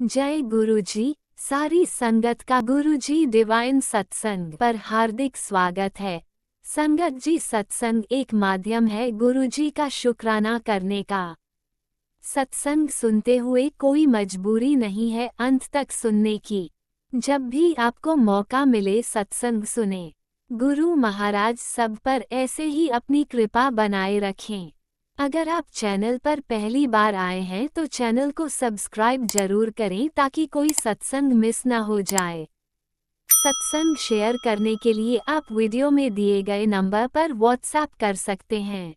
जय गुरुजी। सारी संगत का गुरुजी डिवाइन सत्संग पर हार्दिक स्वागत है। संगत जी, सत्संग एक माध्यम है गुरुजी का शुक्राना करने का। सत्संग सुनते हुए कोई मजबूरी नहीं है अंत तक सुनने की। जब भी आपको मौका मिले सत्संग सुने। गुरु महाराज सब पर ऐसे ही अपनी कृपा बनाए रखें। अगर आप चैनल पर पहली बार आए हैं तो चैनल को सब्सक्राइब जरूर करें ताकि कोई सत्संग मिस ना हो जाए। सत्संग शेयर करने के लिए आप वीडियो में दिए गए नंबर पर व्हाट्सएप कर सकते हैं।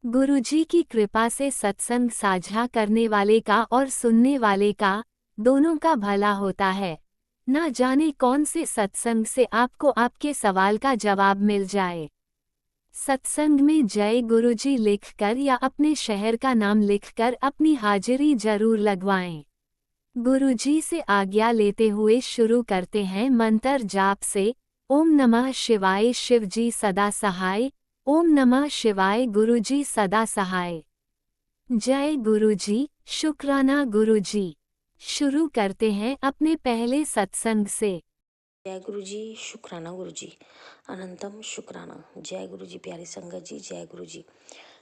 गुरुजी की कृपा से सत्संग साझा करने वाले का और सुनने वाले का, दोनों का भला होता है। ना जाने कौन से सत्संग से आपको आपके सवाल का जवाब मिल जाए। सत्संग में जय गुरुजी लिखकर या अपने शहर का नाम लिखकर अपनी हाजिरी जरूर लगवाएं। गुरुजी से आज्ञा लेते हुए शुरू करते हैं मंत्र जाप से। ओम नमः शिवाय शिवजी सदा सहाय। ओम नमः शिवाय गुरुजी सदा सहाय। जय गुरुजी, शुक्राना गुरुजी। शुरू करते हैं अपने पहले सत्संग से। जय गुरु जी, शुक्राना गुरु जी, अनंतम शुक्राना। जय गुरु जी, प्यारी संगत जी, जय गुरु जी।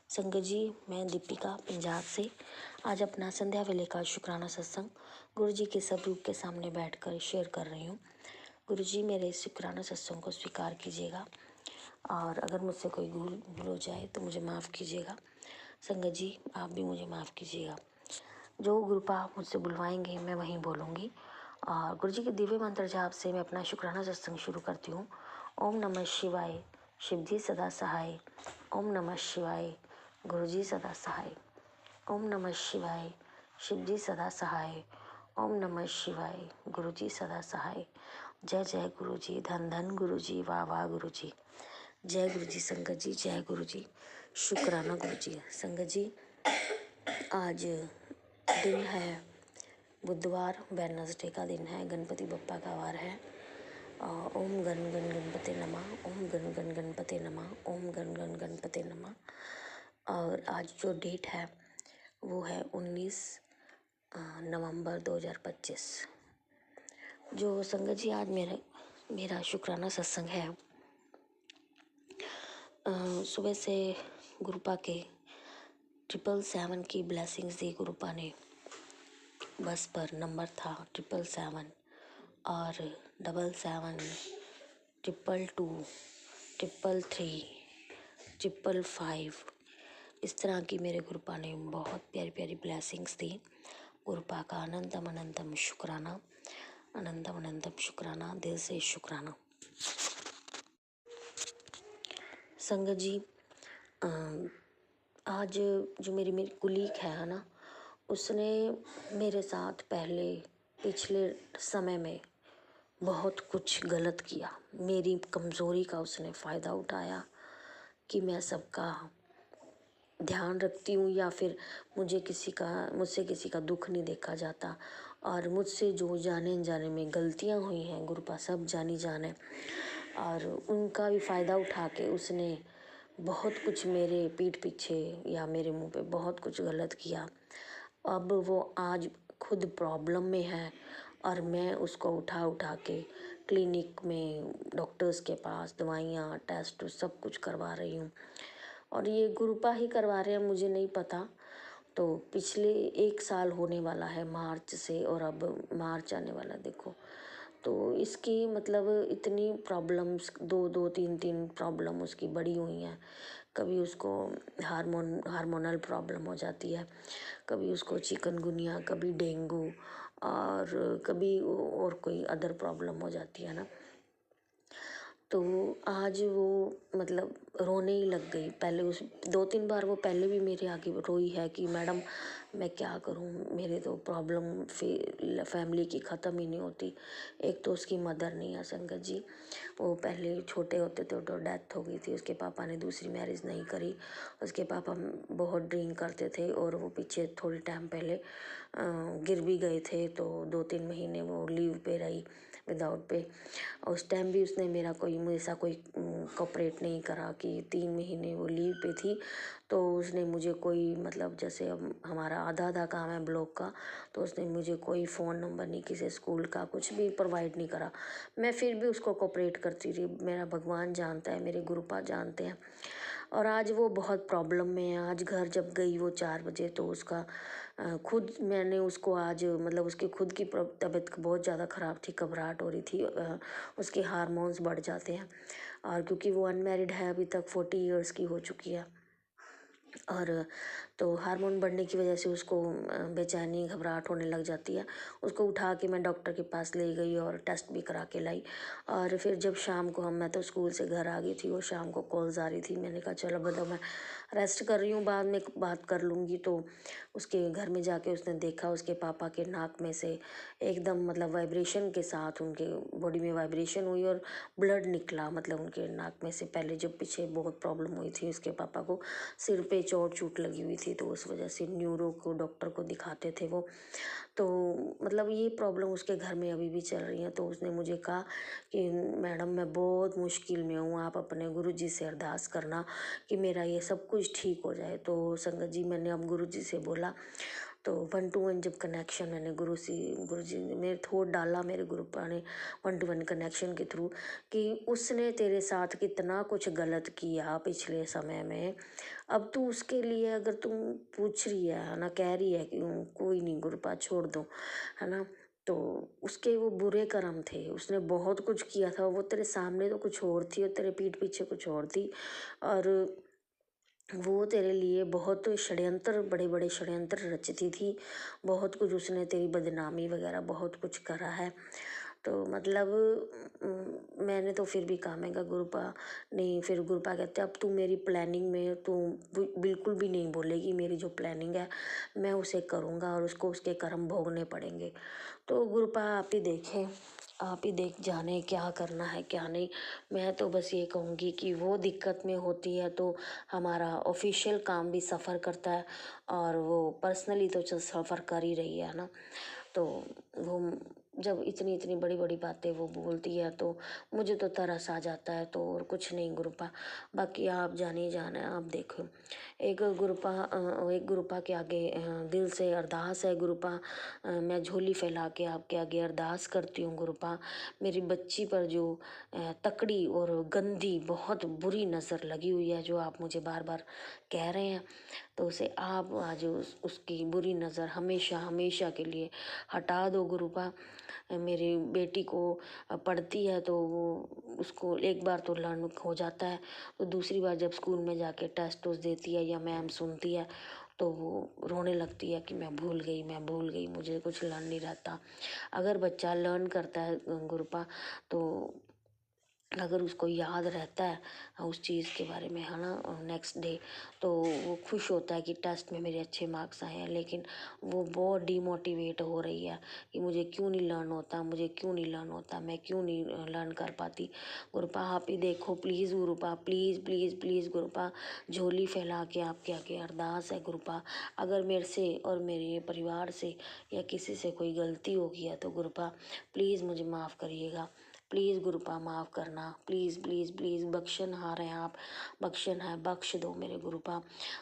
संगत जी, मैं दीपिका पंजाब से आज अपना संध्या वेले का शुक्राना सत्संग गुरु जी के सब रूप के सामने बैठकर शेयर कर रही हूँ। गुरु जी, मेरे इस शुक्राना सत्संग को स्वीकार कीजिएगा और अगर मुझसे कोई भूल हो जाए तो मुझे माफ़ कीजिएगा। संगत जी, आप भी मुझे माफ़ कीजिएगा। जो गुरुपा मुझसे बुलवाएंगे मैं वहीं बोलूँगी। और गुरु जी के दिव्य मंत्र जाप से मैं अपना शुक्राना सत्संग शुरू करती हूँ। ओम नमः शिवाय, शिव जी सदा सहाय। ओम नमः शिवाय, गुरु जी सदा सहाय। ओम नमः शिवाय, शिव जी सदा सहाय। ओम नमः शिवाय, गुरु जी सदा सहाय। जय जय गुरु जी, धन धन गुरु जी, वाह वाह गुरु जी। जय गुरु जी संगत जी, जय गुरु जी, शुक्राना गुरु जी। संगत जी, आज दिन है बुधवार, वेडनेसडे का दिन है, गणपति बप्पा का वार है। ओम गण गण गणपति नमः, ओम गण गण गणपति नमः, ओम गण गण गणपति नमः। और आज जो डेट है वो है 19 नवंबर 2025। जो संगत जी, आज मेरा शुक्राना सत्संग है। सुबह से गुरुपा के 777 की ब्लेसिंग्स दी गुरुपा ने। बस पर नंबर था 777 और 77, 222, 333, 555। इस तरह की मेरे गुरुपा ने बहुत प्यारी प्यारी ब्लेसिंग्स दी। गुरुपा का अनंतम अनंतम शुक्राना, अनंतम अनंतम शुक्राना, दिल से शुक्राना। संगत जी, आज जो मेरी कुलीग है ना, उसने मेरे साथ पहले पिछले समय में बहुत कुछ गलत किया। मेरी कमज़ोरी का उसने फ़ायदा उठाया कि मैं सबका ध्यान रखती हूँ या फिर मुझसे किसी का दुख नहीं देखा जाता। और मुझसे जो जाने अनजाने में गलतियाँ हुई हैं गुरुपा सब जानी जाने, और उनका भी फ़ायदा उठा के उसने बहुत कुछ मेरे पीठ पीछे या मेरे मुंह पे बहुत कुछ गलत किया। अब वो आज खुद प्रॉब्लम में है और मैं उसको उठा उठा के क्लिनिक में डॉक्टर्स के पास दवाइयाँ टेस्ट सब कुछ करवा रही हूँ। और ये गुरुपा ही करवा रहे हैं, मुझे नहीं पता। तो पिछले 1 साल होने वाला है मार्च से, और अब मार्च आने वाला देखो। तो इसकी मतलब इतनी प्रॉब्लम्स, दो तीन प्रॉब्लम उसकी बड़ी हुई हैं। कभी उसको हार्मोनल प्रॉब्लम हो जाती है, कभी उसको चिकनगुनिया, कभी डेंगू, और कभी और कोई अदर प्रॉब्लम हो जाती है ना। तो आज वो मतलब रोने ही लग गई। पहले 2-3 बार वो पहले भी मेरे आगे रोई है कि मैडम मैं क्या करूं, मेरे तो प्रॉब्लम फैमिली की ख़त्म ही नहीं होती। एक तो उसकी मदर नहीं है संगत जी, वो पहले छोटे होते थे तो डेथ हो गई थी। उसके पापा ने दूसरी मैरिज नहीं करी। उसके पापा बहुत ड्रिंक करते थे और वो पीछे थोड़ी टाइम पहले गिर भी गए थे, तो 2-3 महीने वो लीव पे रही विदाउट पे। उस टाइम भी उसने मेरा कोई मुझे ऐसा कोई कोऑपरेट नहीं करा कि 3 महीने वो लीव पे थी, तो उसने मुझे कोई मतलब जैसे अब हमारा आधा काम है ब्लॉक का, तो उसने मुझे कोई फ़ोन नंबर नहीं, किसी स्कूल का कुछ भी प्रोवाइड नहीं करा। मैं फिर भी उसको कोऑपरेट करती रही। मेरा भगवान जानता है, मेरे गुरुपा जानते हैं। और आज वो बहुत प्रॉब्लम में है। आज घर जब गई वो 4 बजे, तो उसका खुद मैंने उसको आज मतलब उसकी खुद की तबीयत बहुत ज़्यादा ख़राब थी, घबराहट हो रही थी। उसके हार्मोन्स बढ़ जाते हैं, और क्योंकि वो अनमैरिड है, अभी तक 40 इयर्स की हो चुकी है, और तो हार्मोन बढ़ने की वजह से उसको बेचैनी घबराहट होने लग जाती है। उसको उठा के मैं डॉक्टर के पास ले गई और टेस्ट भी करा के लाई। और फिर जब शाम को मैं तो स्कूल से घर आ गई थी, वो शाम को कॉल्स आ रही थी। मैंने कहा चलो बताओ, मैं रेस्ट कर रही हूँ, बाद में बात कर लूँगी। तो उसके घर में जाके उसने देखा, उसके पापा के नाक में से एकदम मतलब वाइब्रेशन के साथ उनके बॉडी में वाइब्रेशन हुई और ब्लड निकला, मतलब उनके नाक में से। पहले जब पीछे बहुत प्रॉब्लम हुई थी उसके पापा को, सिर पे चोट लगी हुई थी, तो उस वजह से न्यूरो को डॉक्टर को दिखाते थे वो। तो मतलब ये प्रॉब्लम उसके घर में अभी भी चल रही है। तो उसने मुझे कहा कि मैडम मैं बहुत मुश्किल में हूँ, आप अपने गुरुजी से अरदास करना कि मेरा ये सब कुछ ठीक हो जाए। तो संगत जी, मैंने अब गुरुजी से बोला, तो 1 to 1 जब कनेक्शन मैंने गुरुजी ने मेरे थोड़ा डाला, मेरे गुरुपा ने 1 to 1 कनेक्शन के थ्रू, कि उसने तेरे साथ कितना कुछ गलत किया पिछले समय में। अब तू उसके लिए अगर तुम पूछ रही है ना, कह रही है कि कोई नहीं गुरुपा छोड़ दो, है ना, तो उसके वो बुरे कर्म थे। उसने बहुत कुछ किया था, वो तेरे सामने तो कुछ और थी और तेरे पीठ पीछे कुछ और थी। और वो तेरे लिए बहुत षड्यंत्र, बड़े बड़े षड्यंत्र रचती थी। बहुत कुछ उसने तेरी बदनामी वगैरह बहुत कुछ करा है। तो मतलब मैंने तो फिर भी कहा, मैं कहा गुरुपा नहीं। फिर गुरुपा कहते अब तू मेरी प्लानिंग में तू बिल्कुल भी नहीं बोलेगी, मेरी जो प्लानिंग है मैं उसे करूँगा और उसको उसके कर्म भोगने पड़ेंगे। तो गुरुपा आप ही देखें, आप ही देख जाने क्या करना है क्या नहीं। मैं तो बस ये कहूँगी कि वो दिक्कत में होती है तो हमारा ऑफिशियल काम भी सफ़र करता है, और वो पर्सनली तो सफ़र कर ही रही है ना। तो वो जब इतनी इतनी बड़ी बड़ी बातें वो बोलती है तो मुझे तो तरस आ जाता है। तो और कुछ नहीं गुरुपा, बाकी आप जानिए जाना है। आप देखो, एक गुरुपा के आगे दिल से अरदास है गुरुपा। मैं झोली फैला के आपके आगे अरदास करती हूँ गुरुपा। मेरी बच्ची पर जो तकड़ी और गंदी बहुत बुरी नज़र लगी हुई है, जो आप मुझे बार बार कह रहे हैं, तो उसे आप आज उसकी बुरी नज़र हमेशा हमेशा के लिए हटा दो गुरुपा। मेरी बेटी को पढ़ती है तो वो उसको एक बार तो लर्न हो जाता है, तो दूसरी बार जब स्कूल में जाके टेस्ट उस देती है या मैम सुनती है, तो वो रोने लगती है कि मैं भूल गई, मुझे कुछ लर्न नहीं रहता। अगर बच्चा लर्न करता है गुरुपा, तो अगर उसको याद रहता है उस चीज़ के बारे में, है ना, नेक्स्ट डे, तो वो खुश होता है कि टेस्ट में मेरे अच्छे मार्क्स आए हैं। लेकिन वो बहुत डीमोटिवेट हो रही है कि मुझे क्यों नहीं लर्न होता, मैं क्यों नहीं लर्न कर पाती। गुरुपा आप ही देखो please Gurupa, please please please Gurupa, झोली फैला के आपके आगे अरदास है गुरुपा। अगर मेरे से और मेरे परिवार से या किसी से कोई गलती हो गई है तो गुरुपा प्लीज़ मुझे माफ़ करिएगा। प्लीज़ गुरुपा माफ़ करना, प्लीज़ प्लीज़ प्लीज़। बख्शनहार हैं आप, बख्श दो मेरे गुरुपा।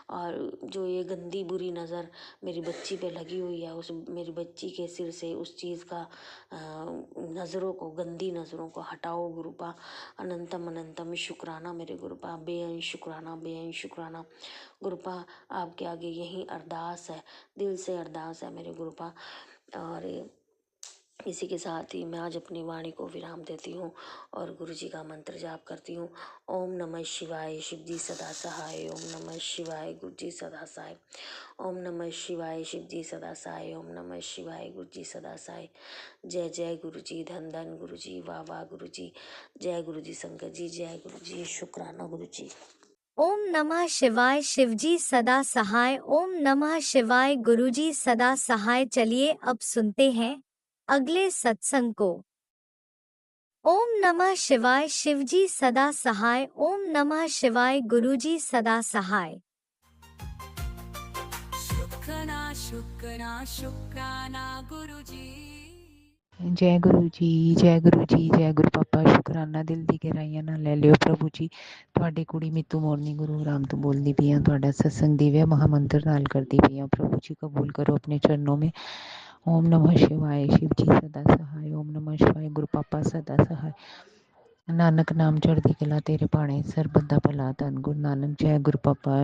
और जो ये गंदी बुरी नज़र मेरी बच्ची पे लगी हुई है, उस मेरी बच्ची के सिर से उस चीज़ का नज़रों को, गंदी नज़रों को हटाओ गुरुपा। अनंतम अनंतम शुक्राना मेरे गुरुपा, बेअंत शुक्राना गुरुपा। आपके आगे यही अरदास है, दिल से अरदास है मेरे गुरुपा। और इसी के साथ ही मैं आज अपनी वाणी को विराम देती हूँ और गुरुजी का मंत्र जाप करती हूँ। ओम नमः शिवाय, शिवजी सदा सहाय। ओम नमः शिवाय, गुरुजी सदा सहाय। ओम नमः शिवाय, शिवजी सदा सहाय। ओम नमः शिवाय, गुरुजी सदा सहाय। जय जय गुरुजी, धन धन गुरुजी, वाह वाह गुरुजी। जय गुरुजी संगत जी, जय गुरुजी, शुक्राना गुरुजी। ओम नमः शिवाय, शिवजी सदा सहाय। ओम नमः शिवाय, गुरुजी सदा सहाय। चलिए अब सुनते हैं अगले सत्संग को। ओम नमः शिवाय, शिवजी सदा सहाय। ओम नमः शिवाय, गुरुजी सदा सहाय। सुख नाश शुक्राना गुरु जी। जय गुरु जी, जय गुरु जी, जय गुरु पापा। ਸ਼ੁਕਰਾਨਾ ਦਿਲ ਦੀ ਗਹਿਰਾਈਆਂ ਨਾਲ ਲੈ ਲਿਓ ਪ੍ਰਭੂ ਜੀ। ਤੁਹਾਡੀ ਕੁੜੀ ਮਿੱਤੂ ਮੋਰਨੀ ਗੁਰੂ ਰਾਮ ਤੋਂ ਬੋਲਦੀ ਪਈ ਹਾਂ। ਤੁਹਾਡਾ ਸਤਸੰਗ ਦਿਵਿਆ ਮਹਾਮੰਤਰ ਨਾਲ ਕਰਦੀ ਪਈ ਹਾਂ। ਪ੍ਰਭੂ ਜੀ ਕਬੂਲ ਕਰੋ ਆਪਣੇ ਚਰਨੋਂ में। ओम नमः शिवाय। शिव जी सदा सहाय। ओम नमः शिवाय। गुरु पापा सदा सहाय। नानक नाम चढ़दी कला तेरे भाणे सरबत दा भला। धन गुरु नानक। जय गुरु पापा।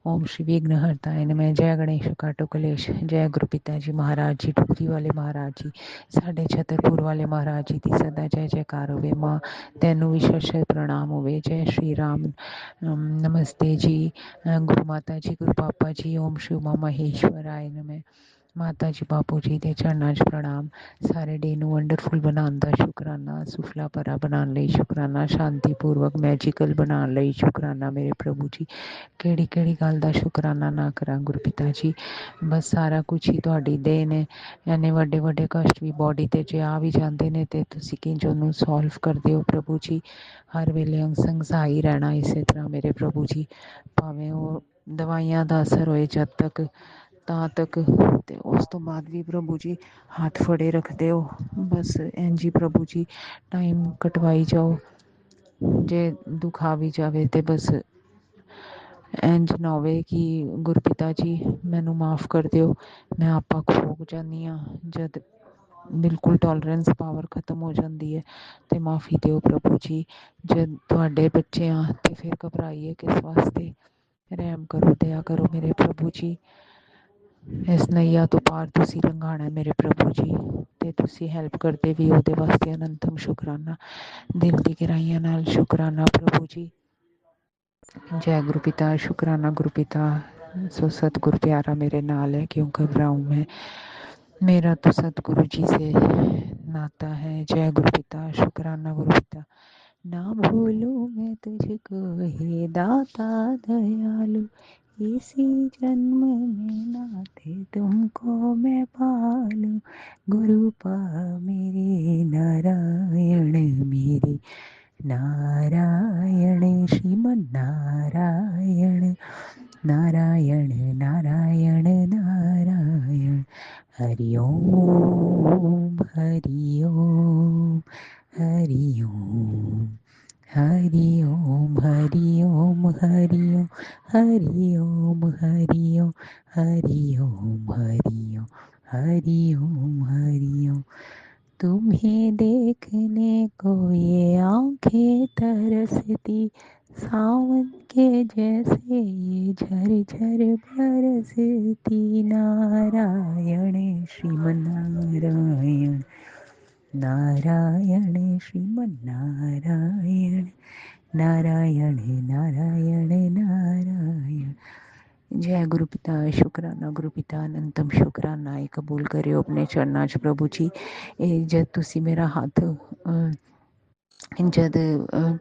ओम श्री विघ्न हरताय नमः। जय गणेश काटो कलेश। जय गुरु पिता जी महाराज जी, डुगरी वाले महाराज जी, साढ़े छतरपुर वाले महाराज जी की सदा जय जयकार होवे। माँ तैनू भी शत शत प्रणाम होवे। जय श्री राम। नमस्ते जी गुरु माता जी, गुरु पापा जी। ओम श्री उमा महेश्वराय नमः। माता जी बापू जी ਦੇ ਚਰਨਾਂ 'ਚ ਪ੍ਰਣਾਮ। ਸਾਰੇ ਡੇ ਨੂੰ ਵੰਡਰਫੁਲ ਬਣਾਉਣ ਦਾ ਸ਼ੁਕਰਾਨਾ, ਸੁਫਲਾ ਭਰਾ ਬਣਾਉਣ ਲਈ ਸ਼ੁਕਰਾਨਾ, ਸ਼ਾਂਤੀਪੂਰਵਕ ਮੈਜੀਕਲ ਬਣਾਉਣ ਲਈ ਸ਼ੁਕਰਾਨਾ ਮੇਰੇ ਪ੍ਰਭੂ ਜੀ। ਕਿਹੜੀ ਕਿਹੜੀ ਗੱਲ ਦਾ ਸ਼ੁਕਰਾਨਾ ਨਾ ਕਰਾਂ ਗੁਰੂ ਪਿਤਾ ਜੀ। ਬਸ ਸਾਰਾ ਕੁਛ ਹੀ ਤੁਹਾਡੀ ਦੇਣ ਨੇ। ਇੰਨੇ ਵੱਡੇ ਵੱਡੇ ਕਸ਼ਟ ਵੀ ਬੋਡੀ 'ਤੇ ਜੇ ਆ ਵੀ ਜਾਂਦੇ ਨੇ ਅਤੇ ਤੁਸੀਂ ਕਿੰਝ ਉਹਨੂੰ ਸੋਲਵ ਕਰਦੇ ਹੋ ਪ੍ਰਭੂ ਜੀ। ਹਰ ਵੇਲੇ ਅੰਗ ਸੰਗ ਸਹਾਈ ਰਹਿਣਾ ਇਸੇ ਤਰ੍ਹਾਂ ਮੇਰੇ ਪ੍ਰਭੂ ਜੀ। ਭਾਵੇਂ ਉਹ ਦਵਾਈਆਂ ਦਾ ਅਸਰ ਹੋਏ ਜਦ ਤੱਕ ਤਾਂ ਤੱਕ, ਤੇ ਉਸ ਤੋਂ ਬਾਅਦ ਵੀ ਪ੍ਰਭੂ ਜੀ ਹੱਥ ਫੜੇ ਰੱਖਦੇ ਹੋ। ਬਸ ਇੰਝ ਹੀ ਪ੍ਰਭੂ ਜੀ ਟਾਈਮ ਕਟਵਾਈ ਜਾਓ। ਜੇ ਦੁੱਖ ਆ ਵੀ ਜਾਵੇ ਤੇ ਬਸ ਇੰਝ ਨਾ ਹੋਵੇ ਕਿ ਗੁਰਪਿਤਾ ਜੀ ਮੈਨੂੰ ਮਾਫ਼ ਕਰ ਦਿਓ, ਮੈਂ ਆਪਾ ਖੋਕ ਜਾਂਦੀ ਹਾਂ। ਜਦ ਬਿਲਕੁਲ ਟੋਲਰੈਂਸ ਪਾਵਰ ਖ਼ਤਮ ਹੋ ਜਾਂਦੀ ਹੈ ਤੇ ਮਾਫ਼ੀ ਦਿਓ ਪ੍ਰਭੂ ਜੀ। ਜਦ ਤੁਹਾਡੇ ਬੱਚੇ ਆ ਤੇ ਫਿਰ ਘਬਰਾਈਏ ਕਿਸ ਵਾਸਤੇ। ਰਹਿਮ ਕਰੋ, ਦਇਆ ਕਰੋ ਮੇਰੇ ਪ੍ਰਭੂ ਜੀ। ਇਸ ਨਈਆ ਤੋਂ ਪਾਰ ਤੁਸੀਂ ਲੰਘਾਉਣਾ ਮੇਰੇ ਪ੍ਰਭੂ ਜੀ, ਤੇ ਤੁਸੀਂ ਹੈਲਪ ਕਰਦੇ ਵੀ ਉਹਦੇ ਵਾਸਤੇ ਅਨੰਤਮ ਸ਼ੁਕਰਾਨਾ। ਦਿਲ ਦੀ ਗਹਿਰਾਈਆਂ ਨਾਲ ਸ਼ੁਕਰਾਨਾ ਪ੍ਰਭੂ ਜੀ। जय गुरु पिता। शुक्राना गुरु पिता। सो सतगुरु प्यारा मेरे नाल है, क्यों घबराऊं मैं, मेरा तो सतगुरु जी से नाता है। जय गुरु पिता। शुक्राना गुरु पिता। ना भूलूं मैं तुझको हे दाता दयालु, इसी जन्म में नाते तुमको मैं पालूं। गुरु पा मेरे नारायण मेरे नारायण श्रीमन नारायण नारायण नारायण नारायण। हरि ओम हरि ओम हरि ओम हरि ओम हरि ओम हरि ओम हरि ओम हरि ओम हरि ओम हरि ओम हरि ओम हरि ओम। तुम्हें देखने को ये आंखें तरसती, सावन के जैसे ये झरझर बरसती। नारायण श्रीमन नारायण नारायण श्रीमन नारायण नारायण नारायण नारायण। जय गुरु पिता। शुकराना गुरु पिता। अनंतम शुकराना है। कबूल करियो अपने चरनां च प्रभु जी। ਇਹ ਜਦ ਤੁਸੀਂ ਮੇਰਾ ਹੱਥ ਜਦ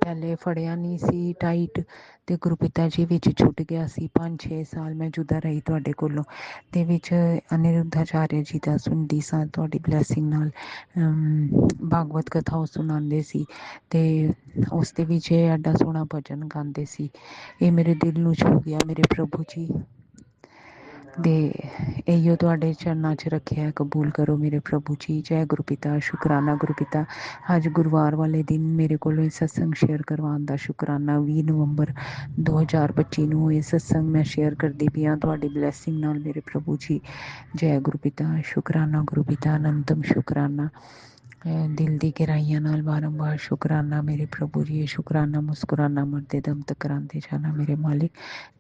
ਪਹਿਲੇ ਫੜਿਆ ਨਹੀਂ ਸੀ ਟਾਈਟ, ਤੇ ਗੁਰੂ ਪਿਤਾ ਜੀ ਵਿੱਚ ਛੁੱਟ ਗਿਆ ਸੀ। 5-6 ਸਾਲ ਮੈਂ ਜੁਦਾ ਰਹੀ ਤੁਹਾਡੇ ਕੋਲੋਂ, ਤੇ ਵਿੱਚ ਅਨਿਰੁੱਧਾਚਾਰਿਆ ਜੀ ਦਾ ਸੁਣਦੀ ਸਾਂ ਤੁਹਾਡੀ ਬਲੈਸਿੰਗ ਨਾਲ। ਭਾਗਵਤ ਕਥਾ ਉਹ ਸੁਣਾਉਂਦੇ ਸੀ, ਤੇ ਉਸ ਦੇ ਵਿੱਚ ਇਹ ਐਡਾ ਸੋਹਣਾ ਭਜਨ ਗਾਉਂਦੇ ਸੀ। ਇਹ ਮੇਰੇ ਦਿਲ ਨੂੰ ਛੂਹ ਗਿਆ ਮੇਰੇ ਪ੍ਰਭੂ ਜੀ। ਦੇ ਇਹੀਓ ਤੁਹਾਡੇ ਚਰਨਾਂ 'ਚ ਰੱਖਿਆ, ਕਬੂਲ ਕਰੋ ਮੇਰੇ ਪ੍ਰਭੂ ਜੀ। ਜੈ ਗੁਰੂ ਪਿਤਾ। ਸ਼ੁਕਰਾਨਾ ਗੁਰੂ ਪਿਤਾ। ਅੱਜ ਗੁਰਵਾਰ ਵਾਲੇ ਦਿਨ ਮੇਰੇ ਕੋਲੋਂ ਇਹ ਸਤਸੰਗ ਸ਼ੇਅਰ ਕਰਵਾਉਣ ਦਾ ਸ਼ੁਕਰਾਨਾ। 20 ਨਵੰਬਰ 2025 ਨੂੰ ਇਹ ਸਤਸੰਗ ਮੈਂ ਸ਼ੇਅਰ ਕਰਦੀ ਪਈ ਹਾਂ ਤੁਹਾਡੀ ਬਲੈਸਿੰਗ ਨਾਲ ਮੇਰੇ ਪ੍ਰਭੂ ਜੀ। ਜੈ ਗੁਰੂ ਪਿਤਾ। ਸ਼ੁਕਰਾਨਾ ਗੁਰੂ ਪਿਤਾ। ਅਨੰਤਮ ਸ਼ੁਕਰਾਨਾ। ਦਿਲ ਦੀ ਗਹਿਰਾਈਆਂ ਨਾਲ ਬਾਰੰਬਾਰ ਸ਼ੁਕਰਾਨਾ ਮੇਰੇ ਪ੍ਰਭੂ ਜੀ। ਸ਼ੁਕਰਾਨਾ ਮੁਸਕਰਾਨਾ ਮਰਦੇ ਦਮ ਤੱਕ ਕਰਾਉਂਦੇ ਜਾਣਾ ਮੇਰੇ ਮਾਲਿਕ।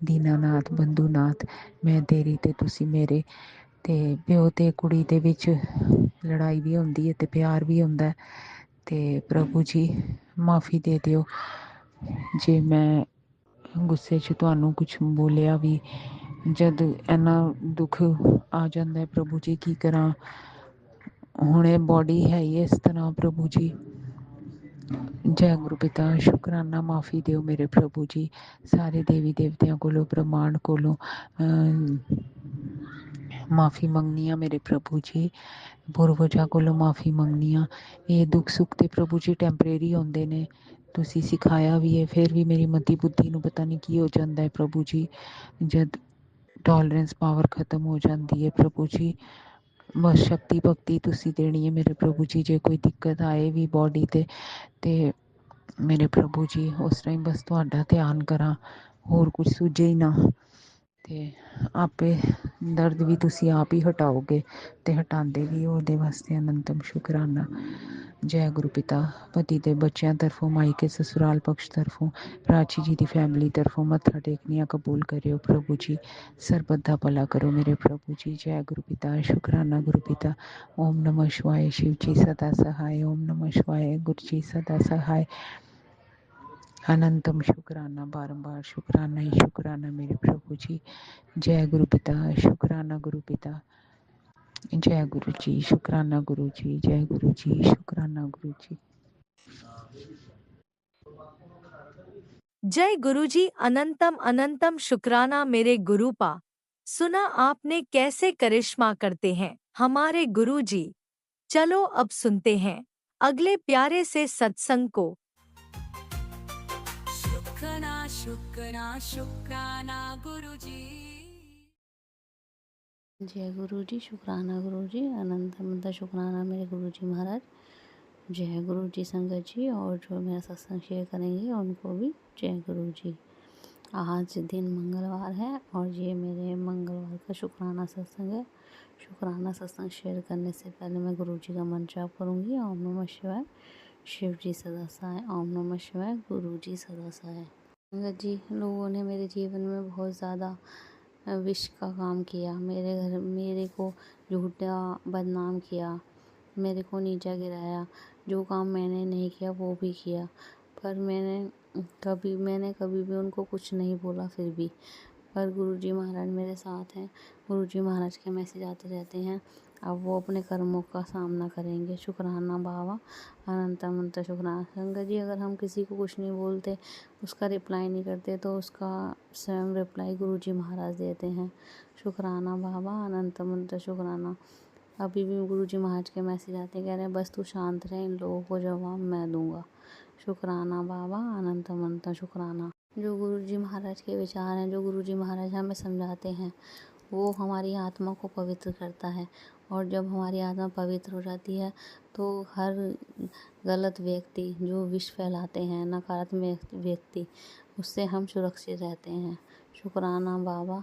ਦੀਨਾਨਾਥ ਬੰਧੂਨਾਥ, ਮੈਂ ਤੇਰੀ ਤੇ ਤੁਸੀਂ ਮੇਰੇ। ਤੇ ਪਿਓ ਤੇ ਕੁੜੀ ਦੇ ਵਿੱਚ ਲੜਾਈ ਵੀ ਹੁੰਦੀ ਹੈ ਤੇ ਪਿਆਰ ਵੀ ਹੁੰਦਾ, ਤੇ ਪ੍ਰਭੂ ਜੀ ਮਾਫ਼ੀ ਦੇ ਦਿਓ ਜੇ ਮੈਂ ਗੁੱਸੇ 'ਚ ਤੁਹਾਨੂੰ ਕੁਛ ਬੋਲਿਆ ਵੀ। ਜਦ ਇੰਨਾ ਦੁੱਖ ਆ ਜਾਂਦਾ ਪ੍ਰਭੂ ਜੀ, ਕੀ ਕਰਾਂ। ਹੁਣ ਇਹ ਬੋਡੀ ਹੈ ਹੀ ਇਸ ਤਰ੍ਹਾਂ ਪ੍ਰਭੂ ਜੀ। ਜੈ ਗੁਰੂ ਪਿਤਾ। ਸ਼ੁਕਰਾਨਾ ਮਾਫ਼ੀ ਦਿਓ ਮੇਰੇ ਪ੍ਰਭੂ ਜੀ। ਸਾਰੇ ਦੇਵੀ ਦੇਵਤਿਆਂ ਕੋਲੋਂ, ਬ੍ਰਹਮਾਂਡ ਕੋਲੋਂ ਮਾਫ਼ੀ ਮੰਗਨੀ ਆ ਮੇਰੇ ਪ੍ਰਭੂ ਜੀ। ਪੂਰਵਜਾਂ ਕੋਲੋਂ ਮਾਫ਼ੀ ਮੰਗਨੀ ਆ। ਇਹ ਦੁੱਖ ਸੁੱਖ ਤੇ ਪ੍ਰਭੂ ਜੀ ਟੈਂਪਰੇਰੀ ਹੁੰਦੇ ਨੇ, ਤੁਸੀਂ ਸਿਖਾਇਆ ਵੀ ਹੈ। ਫਿਰ ਵੀ ਮੇਰੀ ਮਤੀ ਬੁੱਧੀ ਨੂੰ ਪਤਾ ਨਹੀਂ ਕੀ ਹੋ ਜਾਂਦਾ ਹੈ ਪ੍ਰਭੂ ਜੀ। ਜਦ ਟੋਲਰੈਂਸ ਪਾਵਰ ਖਤਮ ਹੋ ਜਾਂਦੀ ਹੈ ਪ੍ਰਭੂ ਜੀ। ਬਸ ਸ਼ਕਤੀ ਭਗਤੀ ਤੁਸੀਂ ਦੇਣੀ ਹੈ ਮੇਰੇ ਪ੍ਰਭੂ ਜੀ। ਜੇ ਕੋਈ ਦਿੱਕਤ ਆਏ ਵੀ ਬੋਡੀ ਤੇ ਮੇਰੇ ਪ੍ਰਭੂ ਜੀ ਉਸ ਟਾਈਮ ਬਸ ਤੁਹਾਡਾ ਧਿਆਨ ਕਰਾਂ, ਹੋਰ ਕੁਝ ਸੂਝੇ ਹੀ ਨਾ। ਤੇ ਆਪੇ ਦਰਦ ਵੀ ਤੁਸੀਂ ਆਪ ਹੀ ਹਟਾਓਗੇ ਤੇ ਹਟਾਉਂਦੇ ਵੀ ਹੋ। ਉਹਦੇ ਵਾਸਤੇ ਅਨੰਤਮ ਸ਼ੁਕਰਾਨਾ। ਜੈ ਗੁਰੂ ਪਿਤਾ। ਪਤੀ ਦੇ ਬੱਚਿਆਂ ਤਰਫੋਂ, ਮਾਈਕੇ ਸਸੁਰਾਲ ਪਕਸ਼ ਤਰਫੋਂ, ਪ੍ਰਾਚੀ ਜੀ ਦੀ ਫੈਮਿਲੀ ਤਰਫੋਂ ਮੱਥਾ ਟੇਕਣੀਆਂ ਕਬੂਲ ਕਰਿਓ ਪ੍ਰਭੂ ਜੀ। ਸਰਬਤ ਦਾ ਭਲਾ ਕਰੋ ਮੇਰੇ ਪ੍ਰਭੂ ਜੀ। ਜੈ ਗੁਰੂ ਪਿਤਾ। ਸ਼ੁਕਰਾਨਾ ਗੁਰੂ ਪਿਤਾ। ਓਮ ਨਮः शिवाय। शिव जी सदा सहाय। ओम नमः शिवाय। गुरु जी सदा सहाय। अनंतम शुक्राना। बारंबार शुक्राना ही शुक्राना मेरे प्रभु जी। जय गुरु पिता। शुक्राना गुरु पिता। जय गुरु जी। शुक्राना गुरु जी। जय गुरु जी। शुक्राना गुरु जी। जय गुरुजी। अनंतम अनंतम शुक्राना मेरे गुरुपा। सुना आपने कैसे करिश्मा करते हैं हमारे गुरुजी। चलो अब सुनते हैं अगले प्यारे से सत्संग को। शुक्राना शुक्राना शुक्राना गुरुजी। जय गुरु जी। शुक्राना गुरु जी। अनंत अनंत शुक्राना मेरे गुरु जी महाराज। जय गुरु जी संगत जी, और जो मेरा सत्संग शेयर करेंगे उनको भी जय गुरु जी। आज दिन मंगलवार है और ये मेरे मंगलवार का शुक्राना सत्संग है। शुक्राना सत्संग शेयर करने से पहले मैं गुरु जी का मंत्र जाप करूँगी। ओम नमः शिवाय। शिव जी सदा सहाय। ओम नमः शिवाय। गुरु जी सदा सहाय। संगत जी, लोगों ने मेरे जीवन में बहुत ज़्यादा विष का काम किया। मेरे को झूठा बदनाम किया, मेरे को नीचा गिराया। जो काम मैंने नहीं किया वो भी किया, पर मैंने कभी भी उनको कुछ नहीं बोला फिर भी। पर गुरुजी महाराज मेरे साथ हैं। गुरुजी महाराज के मैसेज आते रहते हैं। अब वो अपने कर्मों का सामना करेंगे। शुक्राना बाबा। अनंत अनंत शुक्राना। संगत जी, अगर हम किसी को कुछ नहीं बोलते, उसका रिप्लाई नहीं करते, तो उसका स्वयं रिप्लाई गुरुजी महाराज देते हैं। शुक्राना बाबा। अनंत अनंत शुक्राना। अभी भी गुरुजी महाराज के मैसेज आते, कह रहे हैं बस तू शांत रहे, इन लोगों को जवाब मैं दूंगा। शुक्राना बाबा। अनंत अनंत शुक्राना। जो गुरुजी महाराज के विचार हैं, जो गुरुजी महाराज हमें समझाते हैं, वो हमारी आत्मा को पवित्र करता है। और जब हमारी आत्मा पवित्र हो जाती है तो हर गलत व्यक्ति जो विष फैलाते हैं, नकारात्मक व्यक्ति, उससे हम सुरक्षित रहते हैं। शुक्राना बाबा।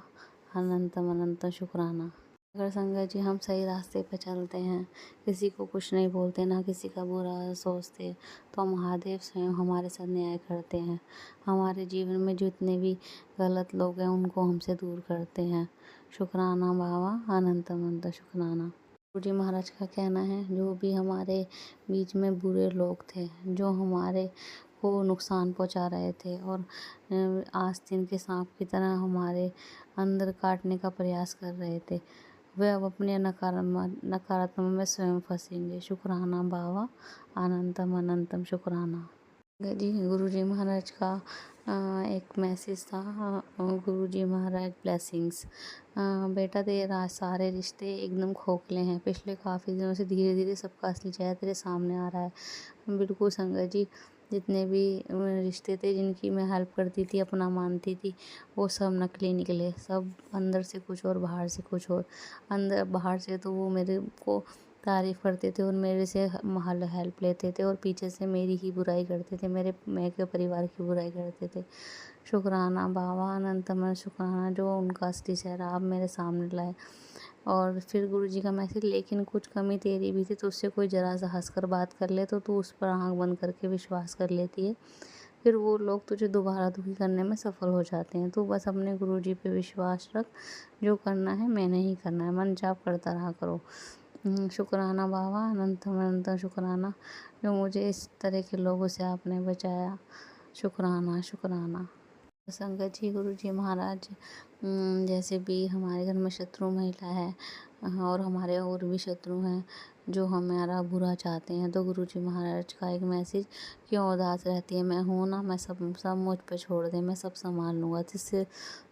अनंत अनंत शुक्राना। अगर संगत जी हम सही रास्ते पर चलते हैं, किसी को कुछ नहीं बोलते, ना किसी का बुरा सोचते, तो महादेव स्वयं हमारे साथ न्याय करते हैं। हमारे जीवन में जितने भी गलत लोग हैं उनको हमसे दूर करते हैं। शुक्राना बाबा। अनंत अनंत शुक्राना। गुरुजी महाराज का कहना है, जो भी हमारे बीच में बुरे लोग थे, जो हमारे को नुकसान पहुंचा रहे थे और आस्तीन के सांप की तरह हमारे अंदर काटने का प्रयास कर रहे थे, वे अब अपने नकारात्मक में स्वयं फंसेंगे। शुक्राना बाबा। अनंतम अनंतम शुक्राना। जी, गुरुजी महाराज का एक मैसेज था। गुरुजी महाराज ब्लेसिंग्स। बेटा तेरा सारे रिश्ते एकदम खोखले हैं। पिछले काफ़ी दिनों से धीरे धीरे सबका असली चेहरा तेरे सामने आ रहा है। बिल्कुल संगत जी, जितने भी रिश्ते थे जिनकी मैं हेल्प करती थी, अपना मानती थी, वो सब नकली निकले। सब अंदर से कुछ और बाहर से कुछ और। बाहर से तो वो मेरे को तारीफ़ करते थे और मेरे से हेल्प लेते थे, और पीछे से मेरी ही बुराई करते थे, मैं के परिवार की बुराई करते थे। शुक्राना बाबा। अनंतम शुक्राना, जो उनका असली चेहरा आप मेरे सामने लाए। और फिर गुरुजी का मैसेज, लेकिन कुछ कमी तेरी भी थी, तो उससे कोई ज़रा सा हंसकर बात कर ले तो तू उस पर आँख बंद करके विश्वास कर लेती है, फिर वो लोग तुझे दोबारा दुखी करने में सफल हो जाते हैं। तो बस अपने गुरुजी पे विश्वास रख, जो करना है मैंने ही करना है, मन जाप करता रहा करो। शुक्राना बाबा। अनंत अनंत शुक्राना, जो मुझे इस तरह के लोगों से आपने बचाया। शुक्राना शुक्राना। संगत जी, गुरुजी महाराज जैसे भी हमारे घर में शत्रु महिला है और हमारे और भी शत्रु हैं जो हमारा बुरा चाहते हैं, तो गुरुजी महाराज का एक मैसेज, क्यों उदास रहती है, मैं हूँ ना, मैं सब मुझ पे छोड़ दे, मैं सब संभाल लूँगा, जिससे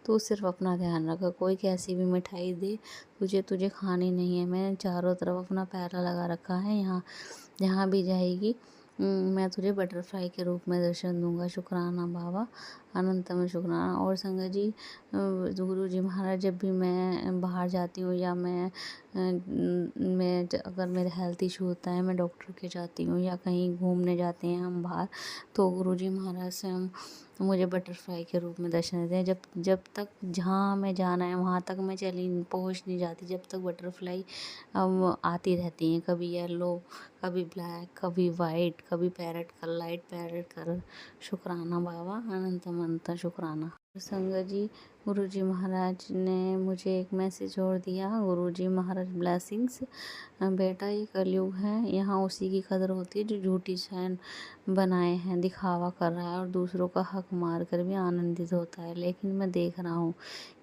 तू सिर्फ अपना ध्यान रखा। कोई कैसी भी मिठाई दे, तुझे खानी नहीं है। मैंने चारों तरफ अपना पहरा लगा रखा है, जहाँ भी जाएगी मैं तुझे बटरफ्लाई के रूप में दर्शन दूंगा। शुक्राना बाबा। अनंतम शुक्राना। और संगत जी, गुरु जी महाराज, जब भी मैं बाहर जाती हूँ या अगर मेरे हेल्थ इशू होता है, मैं डॉक्टर के जाती हूँ या कहीं घूमने जाते हैं हम बाहर, तो गुरु जी महाराज से हम मुझे बटरफ्लाई के रूप में दर्शन देते हैं। जब तक जहाँ हमें जाना है वहाँ तक मैं पहुँच नहीं जाती, जब तक बटरफ्लाई आती रहती हैं, कभी येलो, कभी ब्लैक, कभी वाइट, कभी parrot colour, light parrot colour. शुक्राना बाबा, अनंतम अनंत शुक्राना। संगत जी, गुरु जी महाराज ने मुझे एक मैसेज और दिया। गुरु जी महाराज ब्लेसिंग्स। बेटा, ये कलयुग है, यहाँ उसी की कदर होती है जो झूठी चैन बनाए हैं, दिखावा कर रहा है और दूसरों का हक मार कर भी आनंदित होता है। लेकिन मैं देख रहा हूँ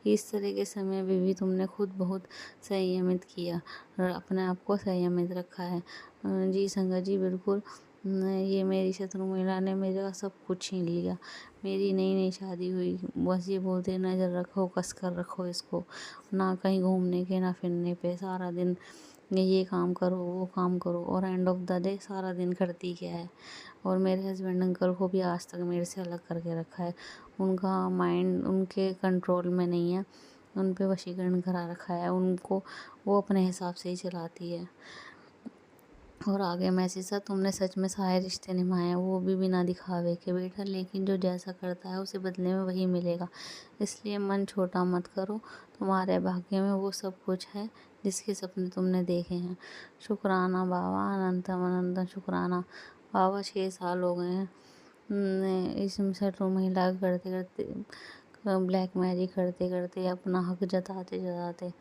कि इस तरह के समय में भी तुमने खुद बहुत संयमित किया और अपने आप को संयमित रखा है। जी संगत जी, बिल्कुल। ये मेरी शत्रु महिला ने मेरा सब कुछ छीन लिया। मेरी नई नई शादी हुई, बस ये बोलते नज़र रखो, कस कर रखो इसको, ना कहीं घूमने के ना फिरने पे, सारा दिन ये काम करो वो काम करो, और एंड ऑफ द डे सारा दिन करती क्या है। और मेरे हस्बैंड अंकल को भी आज तक मेरे से अलग करके रखा है। उनका माइंड उनके कंट्रोल में नहीं है, उन पे वशीकरण करा रखा है उनको, वो अपने हिसाब से ही चलाती है। और आगे मैसेज था, तुमने सच में सारे रिश्ते निभाए हैं, वो भी बिना दिखावे के बेटा, लेकिन जो जैसा करता है उसे बदले में वही मिलेगा, इसलिए मन छोटा मत करो। तुम्हारे भाग्य में वो सब कुछ है जिसके सपने तुमने देखे हैं। शुक्राना बाबा, अनंतम अनंतम शुक्राना बाबा। 6 साल हो गए हैं इस शत्रु महिला करते करते, ब्लैक मैजिक करते करते, अपना हक जताते जताते,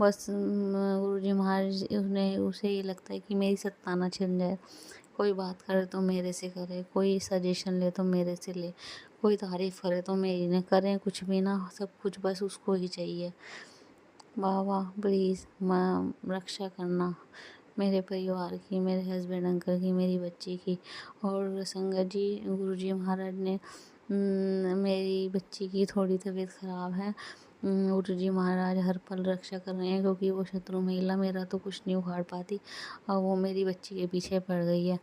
बस गुरु जी महाराज उसे ये लगता है कि मेरी सत्ता ना छिन जाए। कोई बात करे तो मेरे से करे, कोई सजेशन ले तो मेरे से ले, कोई तारीफ करे तो मेरी न करें, कुछ भी ना, सब कुछ बस उसको ही चाहिए। बाबा प्लीज़ माँ रक्षा करना मेरे परिवार की, मेरे हस्बैंड अंकल की, मेरी बच्ची की। और संगत जी, गुरु जी महाराज ने मेरी बच्ची की थोड़ी तबीयत ख़राब है, गुरु जी महाराज हर पल रक्षा कर रहे हैं, क्योंकि वो शत्रु महिला मेरा तो कुछ नहीं उखाड़ पाती और वो मेरी बच्ची के पीछे पड़ गई है।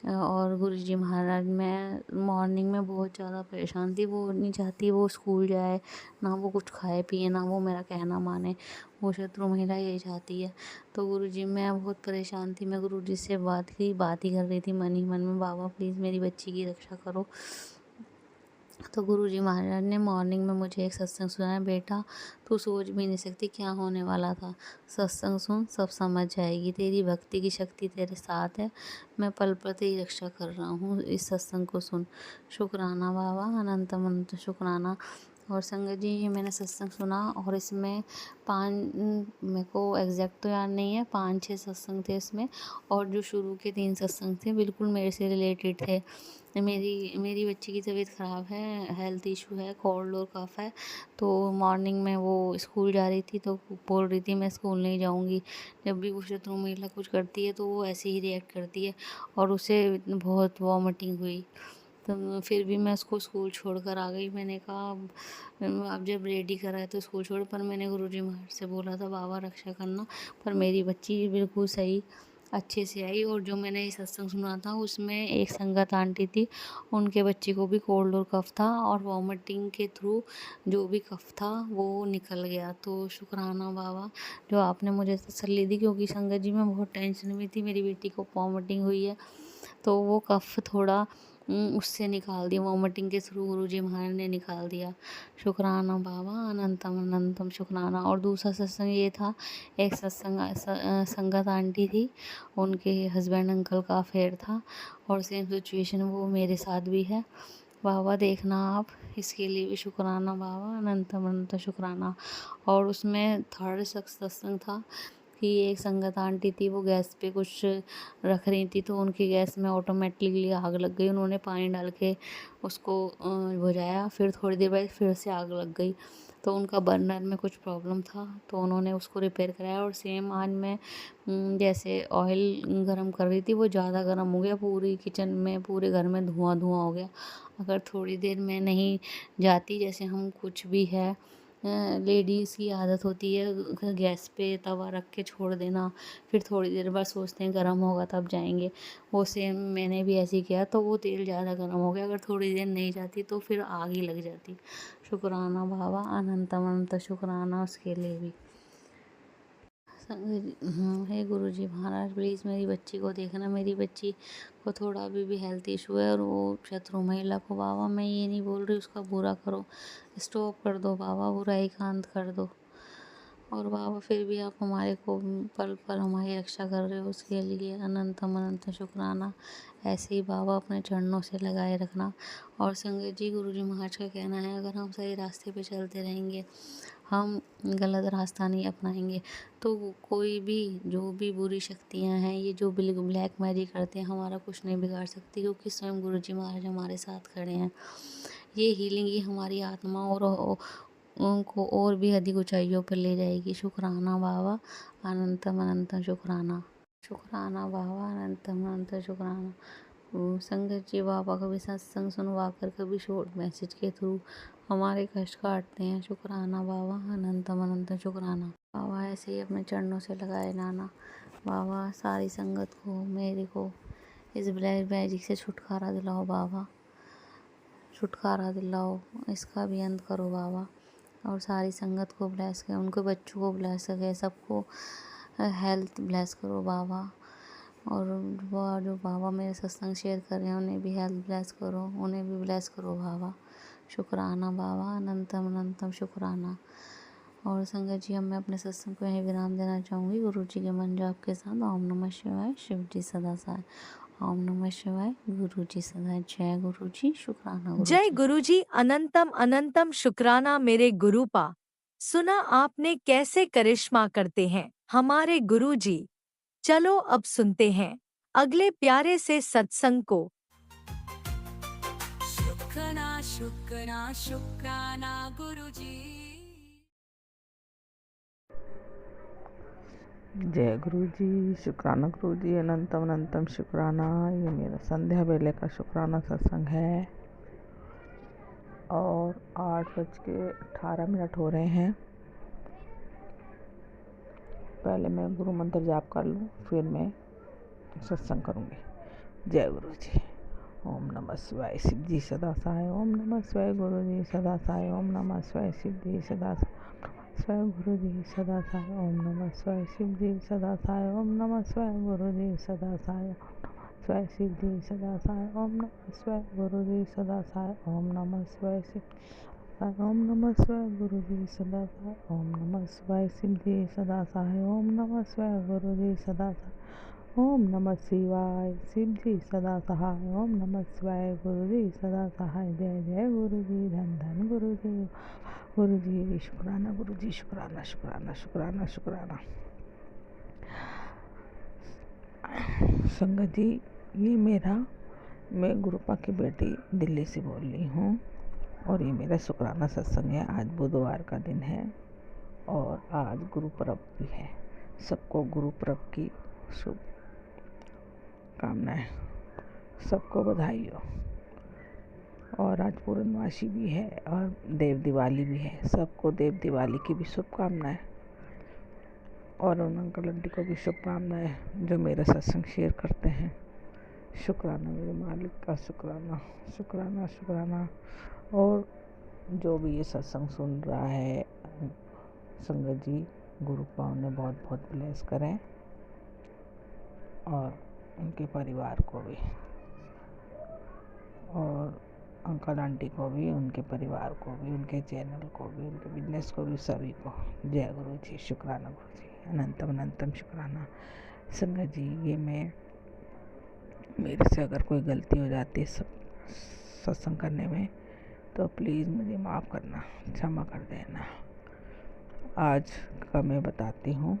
और गुरु जी महाराज, मैं मॉर्निंग में बहुत ज़्यादा परेशान थी, वो नहीं चाहती वो स्कूल जाए, ना वो कुछ खाए पिए, ना वो मेरा कहना माने, वो शत्रु महिला यही चाहती है। तो गुरु जी, मैं बहुत परेशान थी, मैं गुरु जी से बात ही कर रही थी मन ही मन में, बाबा प्लीज़ मेरी बच्ची की रक्षा करो। तो गुरु जी महाराज ने मॉर्निंग में मुझे एक सत्संग सुनाया, बेटा तू सोच भी नहीं सकती क्या होने वाला था, सत्संग सुन सब समझ जाएगी, तेरी भक्ति की शक्ति तेरे साथ है, मैं पल पल तेरी रक्षा कर रहा हूँ, इस सत्संग को सुन। शुक्राना बाबा, अनंत अनंत शुक्राना। और संगत जी, ये मैंने सत्संग सुना और इसमें 5, मेरे को एग्जैक्ट तो याद नहीं है, 5-6 सत्संग थे इसमें, और जो शुरू के 3 सत्संग थे बिल्कुल मेरे से रिलेटेड थे। मेरी बच्ची की तबीयत ख़राब है, हेल्थ इशू है, कोल्ड और कफ है, तो मॉर्निंग में वो स्कूल जा रही थी तो बोल रही थी मैं स्कूल नहीं जाऊंगी। जब भी वो शत्रु महिला कुछ करती है तो वो ऐसे ही रिएक्ट करती है और उसे बहुत वॉमिटिंग हुई। तो फिर भी मैं उसको स्कूल छोड़कर आ गई। मैंने कहा अब जब रेडी करा है तो स्कूल छोड़, पर मैंने गुरुजी महाराज से बोला था बाबा रक्षा करना, पर मेरी बच्ची बिल्कुल सही अच्छे से आई। और जो मैंने सत्संग सुना था उसमें एक संगत आंटी थी, उनके बच्चे को भी कोल्ड और कफ था और वॉमिटिंग के थ्रू जो भी कफ था वो निकल गया। तो शुक्राना बाबा जो आपने मुझे तसल्ली दी, क्योंकि संगत जी मैं बहुत टेंशन में थी, मेरी बेटी को वॉमिटिंग हुई है तो वो कफ थोड़ा उससे निकाल दिया, वॉमिटिंग के थ्रू गुरुजी महाराज ने निकाल दिया। शुक्राना बाबा, अनंतम अनंतम शुक्राना। और दूसरा सत्संग ये था, एक सत्संग संगत आंटी थी, उनके हस्बैंड अंकल का अफेयर था और सेम सिचुएशन वो मेरे साथ भी है। बाबा देखना आप, इसके लिए भी शुक्राना बाबा, अनंतम अनंत शुक्राना। और उसमें थर्ड सत्संग था कि एक संगत आंटी थी, वो गैस पे कुछ रख रही थी तो उनकी गैस में ऑटोमेटिकली आग लग गई। उन्होंने पानी डाल के उसको बुझाया, फिर थोड़ी देर बाद फिर से आग लग गई, तो उनका बर्नर में कुछ प्रॉब्लम था तो उन्होंने उसको रिपेयर कराया। और सेम आज मैं जैसे ऑयल गरम कर रही थी, वो ज़्यादा गरम हो गया, पूरी किचन में पूरे घर में धुआं धुआं हो गया। अगर थोड़ी देर में नहीं जाती, जैसे हम कुछ भी है लेडीज़ की आदत होती है गैस पे तवा रख के छोड़ देना, फिर थोड़ी देर बाद सोचते हैं गर्म होगा तब जाएंगे। वो सेम मैंने भी ऐसे ही किया, तो वो तेल ज़्यादा गर्म हो गया। अगर थोड़ी देर नहीं जाती तो फिर आग ही लग जाती। शुक्राना बाबा, अनंत अनंत शुक्राना उसके लिए भी। हे गुरु जी महाराज, प्लीज़ मेरी बच्ची को देखना। मेरी बच्ची को थोड़ा भी हेल्थ इशू है और वो शत्रु महिला को बाबा, मैं ये नहीं बोल रही उसका बुरा करो, स्टॉप कर दो बाबा, बुराई का अंत कर दो। और बाबा फिर भी आप हमारे को पल पल हमारी रक्षा कर रहे हो, उसके लिए अनंतम अनंत शुक्राना। ऐसे ही बाबा अपने चरणों से लगाए रखना। और संगत जी, गुरु जी महाराज का कहना है, अगर हम सही रास्ते पे चलते रहेंगे, हम गलत रास्ता नहीं अपनाएंगे, तो कोई भी जो भी बुरी शक्तियाँ हैं, ये जो ब्लैक मैजिक करते हैं, हमारा कुछ नहीं बिगाड़ सकती, क्योंकि स्वयं गुरु जी महाराज हमारे साथ खड़े हैं। ये हीलिंग ही हमारी आत्मा और उनको और भी अधिक ऊंचाइयों पर ले जाएगी। शुक्राना बाबा, अनंतम अनंत शुक्राना। शुक्राना बाबा, अनंतम अनंत शुक्राना। संगत जी, बाबा कभी सत्संग सुनवा कर, कभी शॉर्ट मैसेज के थ्रू हमारे कष्ट काटते हैं। शुक्राना बाबा, अनंतम अनंत शुक्राना। बाबा ऐसे ही अपने चरणों से लगाए लाना। बाबा सारी संगत को, मेरे को इस ब्लैक मैजिक से छुटकारा दिलाओ बाबा, छुटकारा दिलाओ, इसका भी अंत करो बाबा। और सारी संगत को ब्लेस करें, उनके बच्चों को ब्लेस करें, सबको हेल्थ ब्लेस करो बाबा। और वो जो बाबा मेरे सत्संग शेयर कर रहे हैं, उन्हें भी हेल्थ ब्लेस करो, उन्हें भी ब्लेस करो बाबा। शुक्राना बाबा, अनंतम अनंतम शुक्राना। और संगत जी, अब मैं अपने सत्संग को यहीं विराम देना चाहूँगी गुरु जी के मन जाप के साथ। ओम नमः शिवाय, शिव जी सदा साय। ओम नमः शिवाय, गुरु जी सदा। जय गुरु जी, शुक्राना गुरु जय जी। गुरु जी, अनंतम अनंतम शुक्राना मेरे गुरुपा। सुना आपने कैसे करिश्मा करते हैं हमारे गुरु जी। चलो अब सुनते हैं अगले प्यारे से सत्संग को। शुक्राना शुक्राना शुक्राना गुरुजी। जय गुरु जी, शुक्राना गुरु जी, अनंतम अनंतम शुक्राना। ये मेरा संध्या वेले का शुक्राना सत्संग है और 8:18 हो रहे हैं। पहले मैं गुरु मंत्र जाप कर लूँ, फिर मैं सत्संग करूँगी। जय गुरु जी। ओम नमः शिवाय, शिव जी सदा सहाय। ओम नमः शिवाय, गुरु जी सदा सहाय। ओम नमः शिवाय, शिव जी सदा सहाय। गुरु जी सदा सहाय। ओम नमः शिवाय, शिव जी सदा सहाय। ओम नमः शिवाय, गुरु जी सदा सहाय। शिवाय शिव जी सदा सहाय। ओम नमः शिवाय, गुरु जी सदा सहाय। ओम नमः शिवाय, शिव ओम नमः शिवाय, गुरु जी सदा सहाय। ओम नमः शिवाय, शिव जी सदा सहाय। ओम नमः शिवाय, गुरु जी सदा सहाय। ओम नमः शिवाय, शिव जी सदा सहाय। ओम नमः शिवाय, गुरु जी सदा सहाय। जय जय गुरु जी, धन धन गुरु जी। गुरु जी शुक्राना, गुरु जी शुक्राना, शुक्राना शुक्राना शुक्राना। संगत जी, ये मैं गुरुपा की बेटी दिल्ली से बोल रही हूँ और ये मेरा शुक्राना सत्संग है। आज बुधवार का दिन है और आज गुरु पर्व भी है। सबको गुरु पर्व की शुभ कामनाएं, सबको बधाई हो। और आज पूर्णमासी भी है और देव दिवाली भी है। सबको देव दिवाली की भी शुभकामनाएं और उन अंकल आंटी को भी शुभकामनाएं जो मेरा सत्संग शेयर करते हैं। शुक्राना मेरे मालिक का, शुक्राना शुक्राना शुक्राना। और जो भी ये सत्संग सुन रहा है, संगत जी, गुरुपा उन्हें बहुत बहुत ब्लेस करें और उनके परिवार को भी, और अंकल आंटी को भी, उनके परिवार को भी, उनके चैनल को भी, उनके बिजनेस को भी, सभी को। जय गुरु जी, शुक्राना गुरु जी, अनंतम अनंतम शुक्राना। संगत जी, ये मेरे से अगर कोई गलती हो जाती है सत्संग करने में, तो प्लीज़ मुझे माफ़ करना, क्षमा कर देना। आज का मैं बताती हूँ।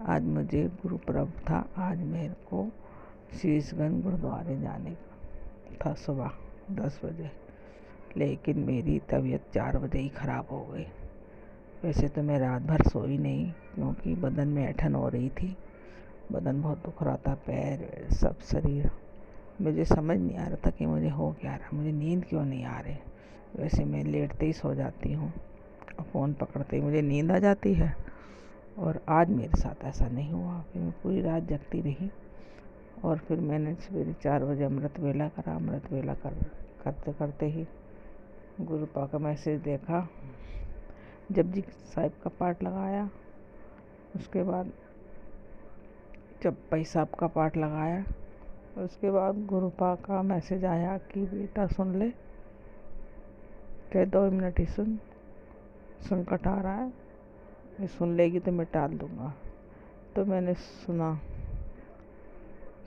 आज मुझे गुरु पर्व था। आज मेरे को शीशगंज गुरुद्वारे जाने था सुबह 10 बजे, लेकिन मेरी तबीयत 4 बजे ही ख़राब हो गई। वैसे तो मैं रात भर सोई नहीं, क्योंकि बदन में ऐंठन हो रही थी, बदन बहुत दुख रहा था, पैर सब शरीर। मुझे समझ नहीं आ रहा था कि मुझे हो क्या रहा, मुझे नींद क्यों नहीं आ रही। वैसे मैं लेटते ही सो जाती हूँ फ़ोन पकड़ते ही मुझे नींद आ जाती है। और आज मेरे साथ ऐसा नहीं हुआ। फिर मैं पूरी रात जगती रही और फिर मैंने सवेरे 4 बजे अमृत वेला करा। अमृत वेला करते करते ही गुरुपा का मैसेज देखा, जपजी साहिब का पाठ लगाया। उसके बाद जपजी साहिब का पाठ लगाया। उसके बाद गुरुपा का मैसेज आया कि बेटा सुन ले, चाहे 2 मिनट ही सुन, संकट आ रहा है, ये सुन लेगी तो मैं टाल दूँगा। तो मैंने सुना,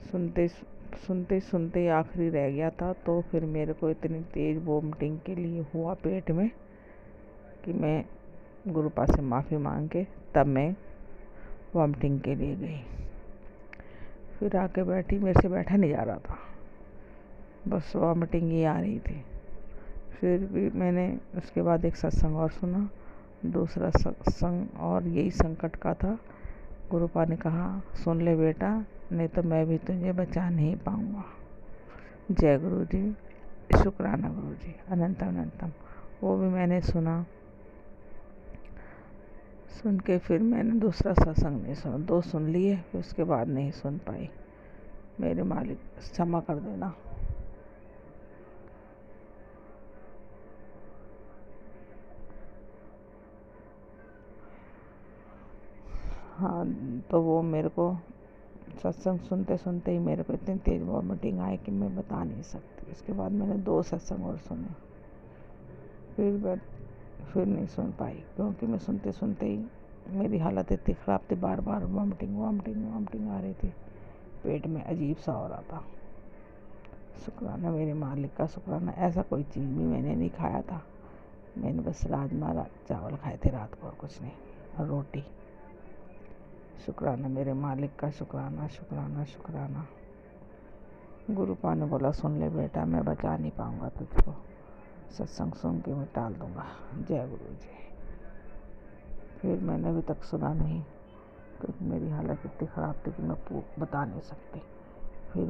सुनते सुनते आखिरी रह गया था। तो फिर मेरे को इतनी तेज़ वोमिटिंग के लिए हुआ पेट में कि मैं गुरुपा से माफ़ी मांग के तब मैं वोमिटिंग के लिए गई। फिर आके बैठी, मेरे से बैठा नहीं जा रहा था, बस वोमिटिंग ही आ रही थी। फिर भी मैंने उसके बाद एक सत्संग और सुना, दूसरा सत्संग और यही संकट का था। गुरुपा ने कहा, सुन ले बेटा, नहीं तो मैं भी तुझे बचा नहीं पाऊँगा। जय गुरु जी, शुक्राना गुरु जी, अनंतम अनंतम। वो भी मैंने सुना। सुन के फिर मैंने दूसरा सत्संग नहीं सुना, 2 सुन लिए, फिर उसके बाद नहीं सुन पाई। मेरे मालिक क्षमा कर देना। हाँ, तो वो मेरे को सत्संग सुनते सुनते ही मेरे को इतनी तेज़ वॉमिटिंग आई कि मैं बता नहीं सकती। उसके बाद मैंने 2 सत्संग और सुने, फिर नहीं सुन पाई, क्योंकि मैं सुनते सुनते ही मेरी हालत इतनी ख़राब थी, बार बार वॉमिटिंग आ रही थी, पेट में अजीब सा हो रहा था। शुक्राना मेरे मालिक का, शुक्राना। ऐसा कोई चीज़ भी मैंने नहीं खाया था, मैंने बस राजमा चावल खाए थे रात को और कुछ नहीं, और रोटी। शुक्राना मेरे मालिक का, शुक्राना शुक्राना शुक्राना। गुरुपा ने बोला, सुन ले बेटा, मैं बचा नहीं पाऊँगा तुझको, सत्संग सुन के मैं टाल दूँगा। जय गुरु जी। फिर मैंने अभी तक सुना नहीं, क्योंकि मेरी हालत इतनी ख़राब थी कि मैं बता नहीं सकती। फिर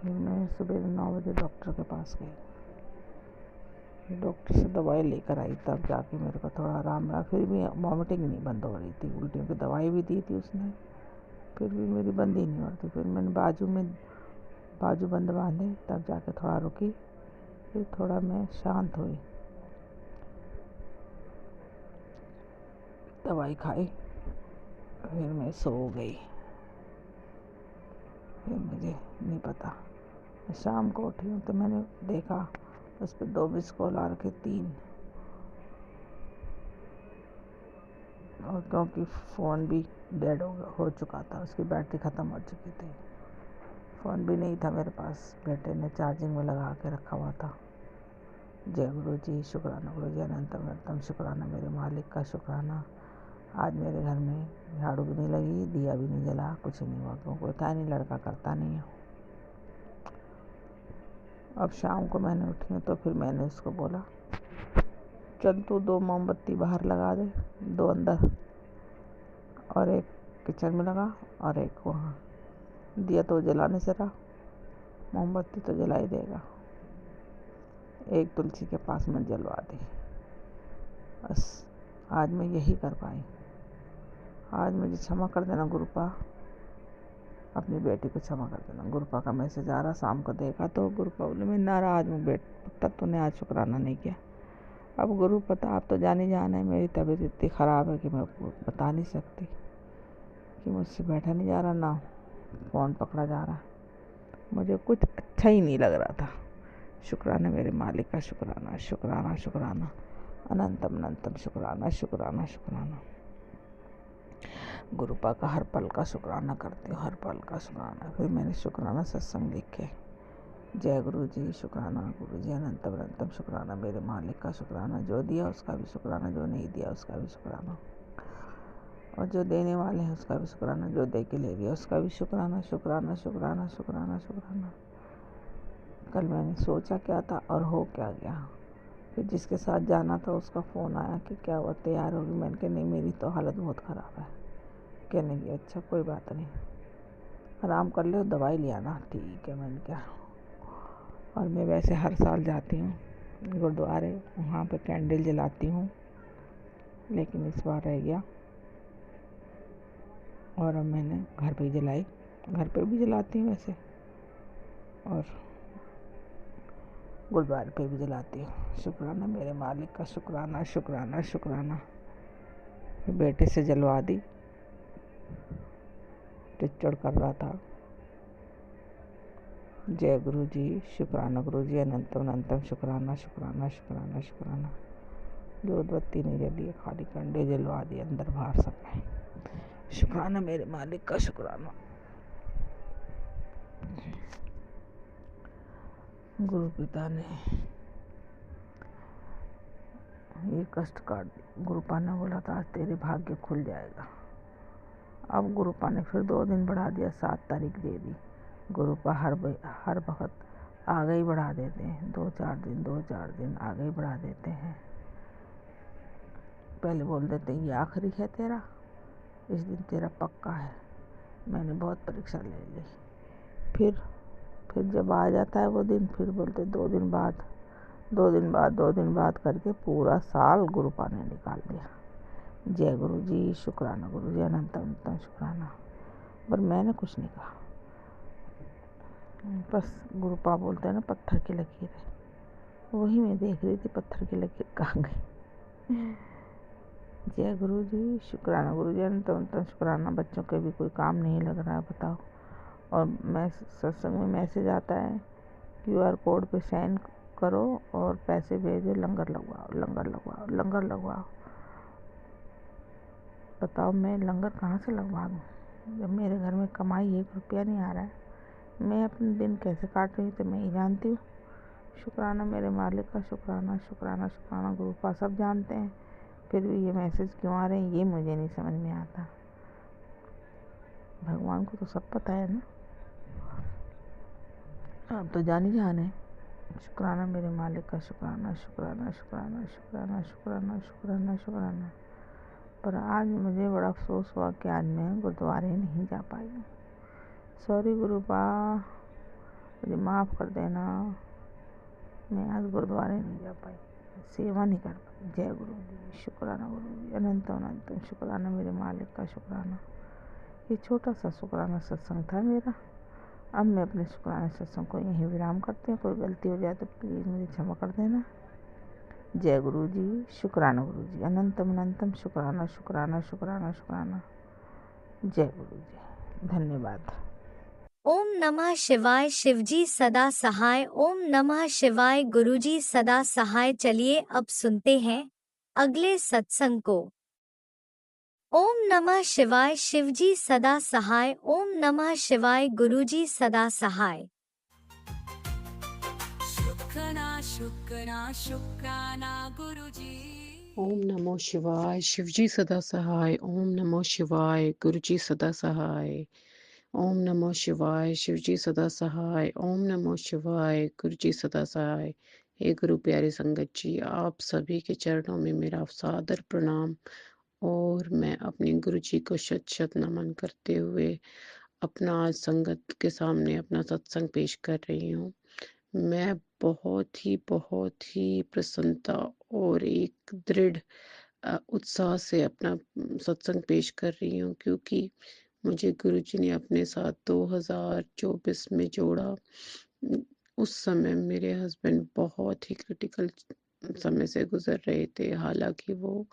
मैं सुबह 9 बजे डॉक्टर के पास गई, डॉक्टर से दवाई लेकर आई, तब जाके मेरे को थोड़ा आराम रहा। फिर भी वॉमिटिंग नहीं बंद हो रही थी, उल्टियों की दवाई भी दी थी उसने, फिर भी मेरी बंद ही नहीं हो रही थी। फिर मैंने बाजू बंद बांधे, तब जाके थोड़ा रुकी, फिर थोड़ा मैं शांत हुई, दवाई खाई, फिर मैं सो गई। फिर मुझे नहीं पता, शाम को उठी हूँ तो मैंने देखा उस पर 2 मिस कॉल आ रखे, 3, और क्योंकि फ़ोन भी डेड हो चुका था, उसकी बैटरी ख़त्म हो चुकी थी, फ़ोन भी नहीं था मेरे पास, बेटे ने चार्जिंग में लगा के रखा हुआ था। जय गुरु जी, शुक्राना गुरु जी, अनंतम अनंतम शुक्राना मेरे मालिक का, शुक्राना। आज मेरे घर में झाड़ू भी नहीं लगी, दिया भी नहीं जला, कुछ नहीं हुआ, क्योंकि होता नहीं, लड़का करता नहीं है। अब शाम को मैंने उठी हूँ तो फिर मैंने उसको बोला, चल तू 2 मोमबत्ती बाहर लगा दे, 2 अंदर और 1 किचन में लगा और 1 वहाँ। दिया तो जलाने से रहा, मोमबत्ती तो जला ही देगा, 1 तुलसी के पास में जलवा दी। बस आज मैं यही कर पाई। आज मुझे क्षमा कर देना गुरुपा, अपनी बेटी को क्षमा कर देना। गुरुपा का मैसेज आ रहा, शाम को देखा तो गुरुपा बोले, मैं नाराज़ हूँ बेटा, तूने आज शुक्राना नहीं किया। अब गुरु पता, आप तो जान ही जान है, मेरी तबीयत इतनी ख़राब है कि मैं बता नहीं सकती, कि मुझसे बैठा नहीं जा रहा, ना फ़ोन पकड़ा जा रहा, मुझे कुछ अच्छा ही नहीं लग रहा था। शुक्राना मेरे मालिक का, शुक्राना शुक्राना शुक्राना, अनंतम अनंतम शुक्राना शुक्राना शुक्राना। गुरुपा का हर पल का शुक्राना करती हूँ, हर पल का शुक्राना। फिर मैंने शुक्राना सत्संग लिखे, जय गुरु जी, शुक्राना गुरु जी, अनंतम अनंतम शुक्राना मेरे मालिक का, शुक्राना। जो दिया उसका भी शुक्राना, जो नहीं दिया उसका भी शुक्राना, और जो देने वाले हैं उसका भी शुक्राना, जो दे के ले लिया उसका भी शुक्राना, शुक्राना शुक्राना शुक्राना शुक्राना। कल मैंने सोचा क्या था और हो क्या गया। फिर जिसके साथ जाना था उसका फ़ोन आया कि क्या हुआ, तैयार होगी? मैंने कहा नहीं, मेरी तो हालत बहुत ख़राब है। कहने लगी अच्छा कोई बात नहीं, आराम कर लो, दवाई ले आना। ठीक है, मैंने कहा। और मैं वैसे हर साल जाती हूँ गुरुद्वारे, वहाँ पे कैंडल जलाती हूँ, लेकिन इस बार रह गया और अब मैंने घर पे ही जलाई। घर पे भी जलाती हूँ वैसे, और गुरुद्वारे पे भी जलाती हूँ। शुक्राना मेरे मालिक का, शुक्राना शुक्राना शुक्राना। बेटे से जलवा दी, टिचड़ कर रहा था। जय गुरु जी, शुक्राना गुरु जी, अनंतम अनंतम शुक्राना शुक्राना शुक्राना शुक्राना। जोत बत्ती नहीं जली है, खाली कंडे जलवा दिए अंदर बाहर सब में। शुक्राना मेरे मालिक का, शुक्राना। गुरु पिता ने ये कष्ट काट दी। गुरुपा ने बोला था आज तेरे भाग्य खुल जाएगा। अब गुरुपा ने फिर 2 दिन बढ़ा दिया, 7 तारीख दे दी। गुरुपा हर वक्त आगे ही बढ़ा देते हैं, 2-4 दिन आगे ही बढ़ा देते हैं। पहले बोल देते हैं ये आखिरी है तेरा, इस दिन तेरा पक्का है। मैंने बहुत परीक्षा ले ली। फिर जब आ जाता है वो दिन, फिर बोलते 2 दिन बाद, 2 दिन बाद, 2 दिन बाद करके पूरा साल गुरुपा ने निकाल दिया। जय गुरु जी, शुक्राना गुरु जी, अनंत अनंत शुक्राना। पर मैंने कुछ नहीं कहा, बस गुरुपा बोलते हैं ना पत्थर की लकीर है, वही मैं देख रही थी, पत्थर की लकीर कहाँ गई। जय गुरु जी, शुक्राना गुरु जी, अनंत अनंत शुक्राना। बच्चों के भी कोई काम नहीं लग रहा है, बताओ। और मैं सत्संग में मैसेज आता है QR कोड पे साइन करो और पैसे भेजो, लंगर लगवाओ, लंगर लगवाओ, लंगर लगवाओ। बताओ मैं लंगर कहाँ से लगवा दूँ जब मेरे घर में कमाई 1 रुपया नहीं आ रहा है। मैं अपने दिन कैसे काट रही हूँ तो मैं ही जानती हूँ। शुक्राना मेरे मालिक का, शुक्राना शुक्राना शुक्राना। गुरुपा सब जानते हैं, फिर भी ये मैसेज क्यों आ रहे हैं ये मुझे नहीं समझ में आता। भगवान को तो सब पता है ना, आप तो जान ही जाने। शुक्राना मेरे मालिक का, शुक्राना शुक्राना शुक्राना शुक्राना शुक्राना शुक्राना शुक्राना। पर आज मुझे बड़ा अफसोस हुआ कि आज मैं गुरुद्वारे नहीं जा पाई। सॉरी गुरुपा, मुझे माफ़ कर देना, मैं आज गुरुद्वारे नहीं जा पाई, सेवा नहीं कर पाई। जय गुरु जी, शुक्राना गुरु जी, अनंत अनंत शुक्राना मेरे मालिक का, शुक्राना। ये छोटा सा शुक्राना सत्संग था मेरा। अब मैं अपने शुक्राना सत्संग को यहीं विराम करती हूँ। कोई गलती हो जाए तो प्लीज़ मुझे क्षमा कर देना। जय गुरु जी, शुक्राना गुरु जी, अनंतम अनंतम शुक्राना शुक्राना शुक्राना शुक्राना। जय गुरु जी, धन्यवाद। ओम नमः शिवाय। शिवजी सदा सहाय। ओम नमः शिवाय। गुरुजी सदा सहाय। चलिए अब सुनते हैं अगले सत्संग को। ओम नमः शिवाय। शिवजी सदा सहाय। ओम नमः शिवाय। गुरुजी सदा सहाय। शुक्राना शुक्राना गुरुजी। ओम नमो शिवाय। शिवजी सदा सहाय। ओम नमो शिवाय। गुरुजी सदा सहाय। ओम नमो शिवाय। शिवजी सदा सहाय। ओम नमो शिवाय। गुरुजी सदा सहाय। हे गुरु प्यारे संगत जी, आप सभी के चरणों में मेरा सादर प्रणाम, और मैं अपने गुरु जी को शत शत नमन करते हुए अपना आज संगत के सामने अपना सत्संग पेश कर रही हूँ। मैं बहुत ही प्रसन्नता और एक दृढ़ उत्साह से अपना सत्संग पेश कर रही हूँ, क्योंकि मुझे गुरुजी ने अपने साथ 2024 में जोड़ा। उस समय मेरे हस्बैंड बहुत ही क्रिटिकल समय से गुजर रहे थे। हालांकि वो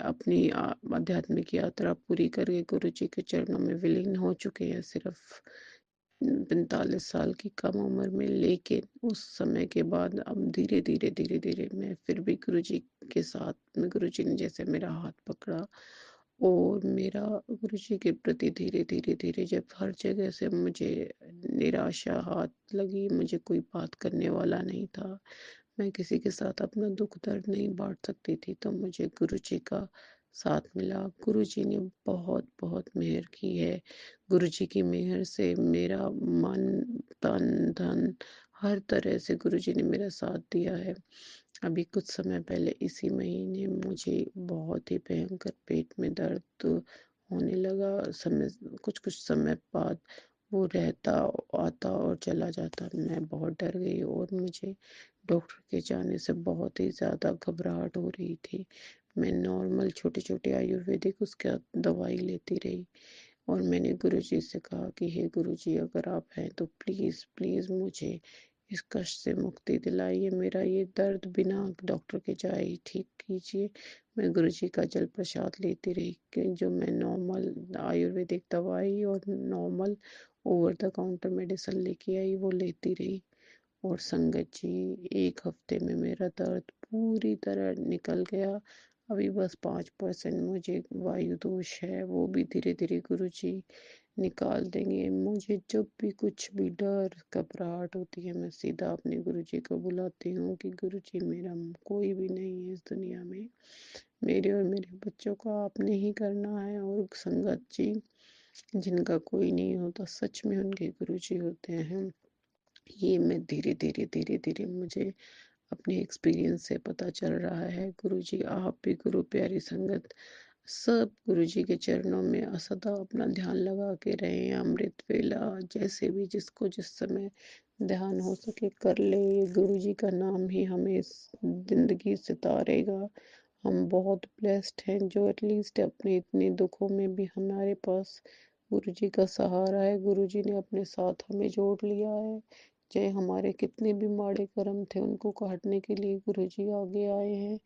अपनी आध्यात्मिक यात्रा पूरी करके गुरुजी के चरणों में विलीन हो चुके हैं, सिर्फ 45 साल की कम उम्र में। लेकिन उस समय के बाद अब धीरे धीरे मैं फिर भी गुरुजी के साथ में, गुरुजी ने जैसे मेरा हाथ पकड़ा और मेरा गुरुजी के प्रति धीरे धीरे जब हर जगह से मुझे निराशा हाथ लगी, मुझे कोई बात करने वाला नहीं था, मैं किसी के साथ अपना दुख दर्द नहीं बांट सकती थी, तो मुझे गुरुजी का साथ मिला। गुरुजी ने बहुत मेहर की है। गुरुजी की मेहर से मेरा मन तन धन हर तरह से गुरुजी ने मेरा साथ दिया है। अभी कुछ समय पहले इसी महीने मुझे बहुत ही भयंकर पेट में दर्द होने लगा। कुछ समय बाद वो रहता आता और चला जाता। मैं बहुत डर गई और मुझे डॉक्टर के जाने से बहुत ही ज़्यादा घबराहट हो रही थी। मैं नॉर्मल छोटे छोटे आयुर्वेदिक उसका दवाई लेती रही और मैंने गुरुजी से कहा कि हे गुरुजी, अगर आप हैं तो प्लीज़ प्लीज़ मुझे इस कष्ट से मुक्ति दिलाइए, मेरा ये दर्द बिना डॉक्टर के जाए ही ठीक कीजिए। मैं गुरुजी का जल प्रसाद लेती रही कि जो मैं नॉर्मल आयुर्वेदिक दवाई और normal over the counter medicine लेके आई वो लेती रही। और संगत जी, 1 हफ्ते में मेरा दर्द पूरी तरह निकल गया। अभी बस 5% मुझे वायु दोष है, वो भी धीरे धीरे गुरुजी निकाल देंगे। मुझे जब भी कुछ भी डर घबराहट होती है, मैं सीधा अपने गुरुजी को बुलाती हूँ कि गुरुजी, मेरा कोई भी नहीं है इस दुनिया में, मेरे और मेरे बच्चों का आपने ही करना है। और संगत जी, जिनका कोई नहीं होता सच में उनके गुरुजी होते हैं। ये मैं धीरे धीरे धीरे धीरे मुझे अपने एक्सपीरियंस से पता चल रहा है। गुरुजी, आप भी गुरु प्यारी संगत सब गुरुजी के चरणों में सदा अपना ध्यान लगा के रहें। अमृत वेला जैसे भी जिसको जिस समय ध्यान हो सके कर ले। गुरुजी का नाम ही हमें इस जिंदगी से तारेगा। हम बहुत ब्लेस्ड हैं जो एटलीस्ट अपने इतने दुखों में भी हमारे पास गुरुजी का सहारा है। गुरुजी ने अपने साथ हमें जोड़ लिया है। चाहे हमारे कितने भी माड़े कर्म थे, उनको काटने के लिए गुरुजी आगे आए हैं।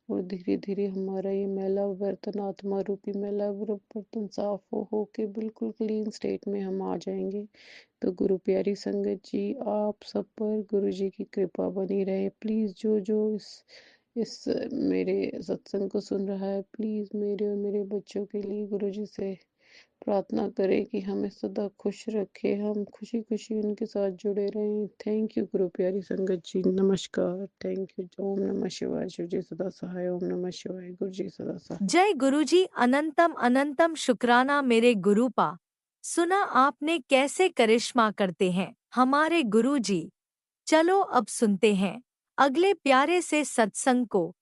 और धीरे धीरे हमारा ये मैला बर्तन, आत्मा रूपी मैला बर्तन साफ हो के बिल्कुल क्लीन स्टेट में हम आ जाएंगे। तो गुरु प्यारी संगत जी, आप सब पर गुरु जी की कृपा बनी रहे। प्लीज़ जो जो इस मेरे सत्संग को सुन रहा है, प्लीज़ मेरे और मेरे बच्चों के लिए गुरु जी से प्रार्थना करें कि हमें सदा खुश रखे, हम खुशी खुशी उनके साथ जुड़े रहें। थैंक यू गुरु प्यारी संगत जी, नमस्कार, थैंक यू। ओम नमः शिवाय, शिव जी सदा सहाय। ओम नमः शिवाय, गुरु जी सदा सहाय। जय गुरुजी, अनंतम अनंतम शुक्राना मेरे गुरुपा। सुना आपने कैसे करिश्मा करते हैं हमारे गुरुजी। चलो अब सुनते हैं अगले प्यारे से सत्संग को।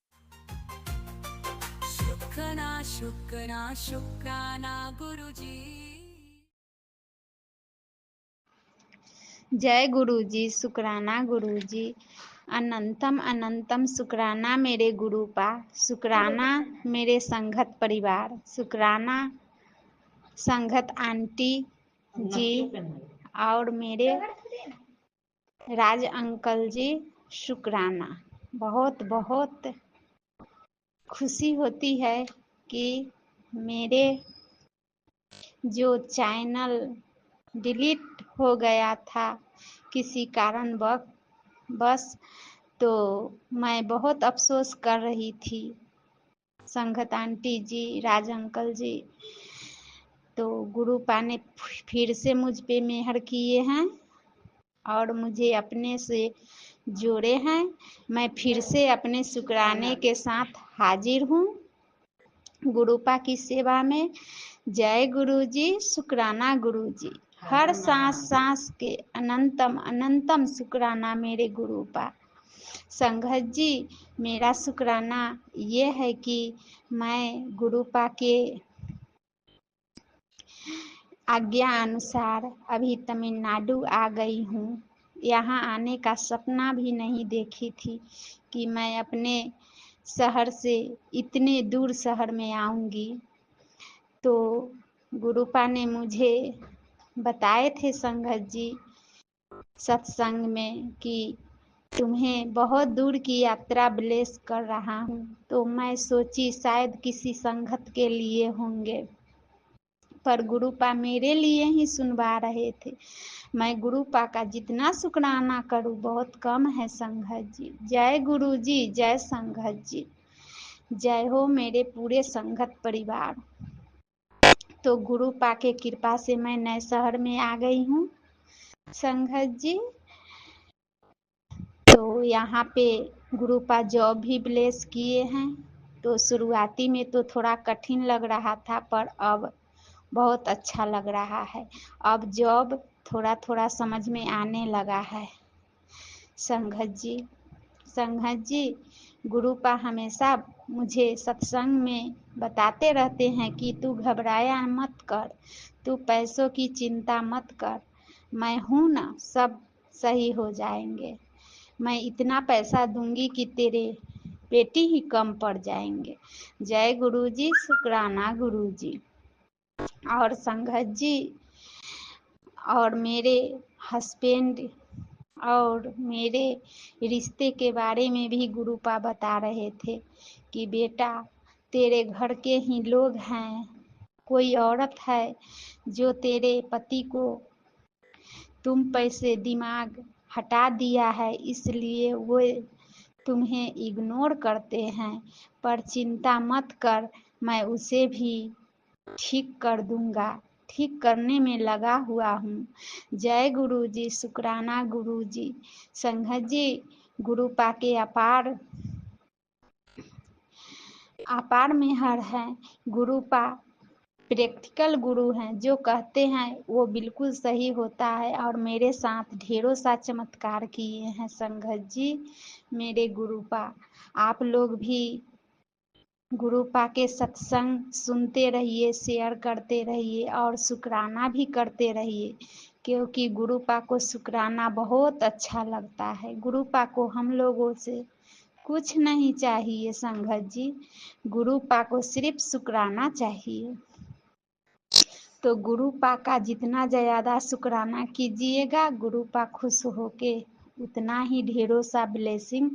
शुक्राना शुक्राना शुक्राना गुरुजी। जय गुरुजी, शुक्राना गुरुजी, अनंतम अनंतम शुक्राना मेरे गुरुपा, शुक्राना मेरे संगत परिवार, शुक्राना संगत आंटी जी और मेरे राज अंकल जी, शुक्राना। बहुत बहुत खुशी होती है कि मेरे जो चैनल डिलीट हो गया था किसी कारण बस, तो मैं बहुत अफसोस कर रही थी। संगत आंटी जी, राज अंकल जी, तो गुरुपा ने फिर से मुझ पे मेहर किए हैं और मुझे अपने से जोड़े हैं। मैं फिर से अपने शुक्राने के साथ हाजिर हूँ गुरुपा की सेवा में। जय गुरुजी, शुक्राना गुरुजी, हर सांस सांस के अनंतम अनंतम शुक्राना मेरे गुरुपा। संगत जी, मेरा शुक्राना ये है कि मैं गुरुपा के आज्ञा अनुसार अभी तमिलनाडु आ गई हूँ। यहाँ आने का सपना भी नहीं देखी थी कि मैं अपने शहर से इतने दूर शहर में आऊँगी। तो गुरुपा ने मुझे बताए थे संगत जी सत्संग में कि तुम्हें बहुत दूर की यात्रा ब्लेस कर रहा हूँ। तो मैं सोची शायद किसी संगत के लिए होंगे, पर गुरुपा मेरे लिए ही सुनवा रहे थे। मैं गुरुपा का जितना शुक्राना करूँ बहुत कम है संगत जी। जय गुरु जी, जय संगत जी, जय हो मेरे पूरे संगत परिवार। तो गुरुपा के कृपा से मैं नए शहर में आ गई हूँ संगत जी। तो यहाँ पे गुरुपा जॉब भी ब्लेस किए हैं। तो शुरुआती में तो थोड़ा कठिन लग रहा था, पर अब बहुत अच्छा लग रहा है। अब जॉब थोड़ा थोड़ा समझ में आने लगा है संगत जी। संगत जी, गुरुपा हमेशा मुझे सत्संग में बताते रहते हैं कि तू घबराया मत कर, तू पैसों की चिंता मत कर, मैं हूँ ना, सब सही हो जाएंगे। मैं इतना पैसा दूंगी कि तेरे पेटी ही कम पड़ जाएंगे। जय गुरु जी, शुक्राना गुरु जी। और संगत जी और मेरे हस्बैंड और मेरे रिश्ते के बारे में भी गुरुपा बता रहे थे कि बेटा तेरे घर के ही लोग हैं, कोई औरत है जो तेरे पति को तुम पैसे दिमाग हटा दिया है, इसलिए वो तुम्हें इग्नोर करते हैं, पर चिंता मत कर, मैं उसे भी ठीक कर दूंगा, ठीक करने में लगा हुआ हूँ। जय गुरु जी, शुक्राना गुरु जी। संगत जी, गुरुपा के अपार मेहर हैं। गुरुपा प्रैक्टिकल गुरु हैं, जो कहते हैं वो बिल्कुल सही होता है और मेरे साथ ढेरों सा चमत्कार किए हैं। संगत जी, मेरे गुरुपा, आप लोग भी गुरुपा के सत्संग सुनते रहिए, शेयर करते रहिए और शुक्राना भी करते रहिए, क्योंकि गुरुपा को शुक्राना बहुत अच्छा लगता है। गुरुपा को हम लोगों से कुछ नहीं चाहिए संगत जी, गुरुपा को सिर्फ शुक्राना चाहिए। तो गुरुपा का जितना ज्यादा शुक्राना कीजिएगा, गुरुपा खुश होके उतना ही ढेरों सा ब्लेसिंग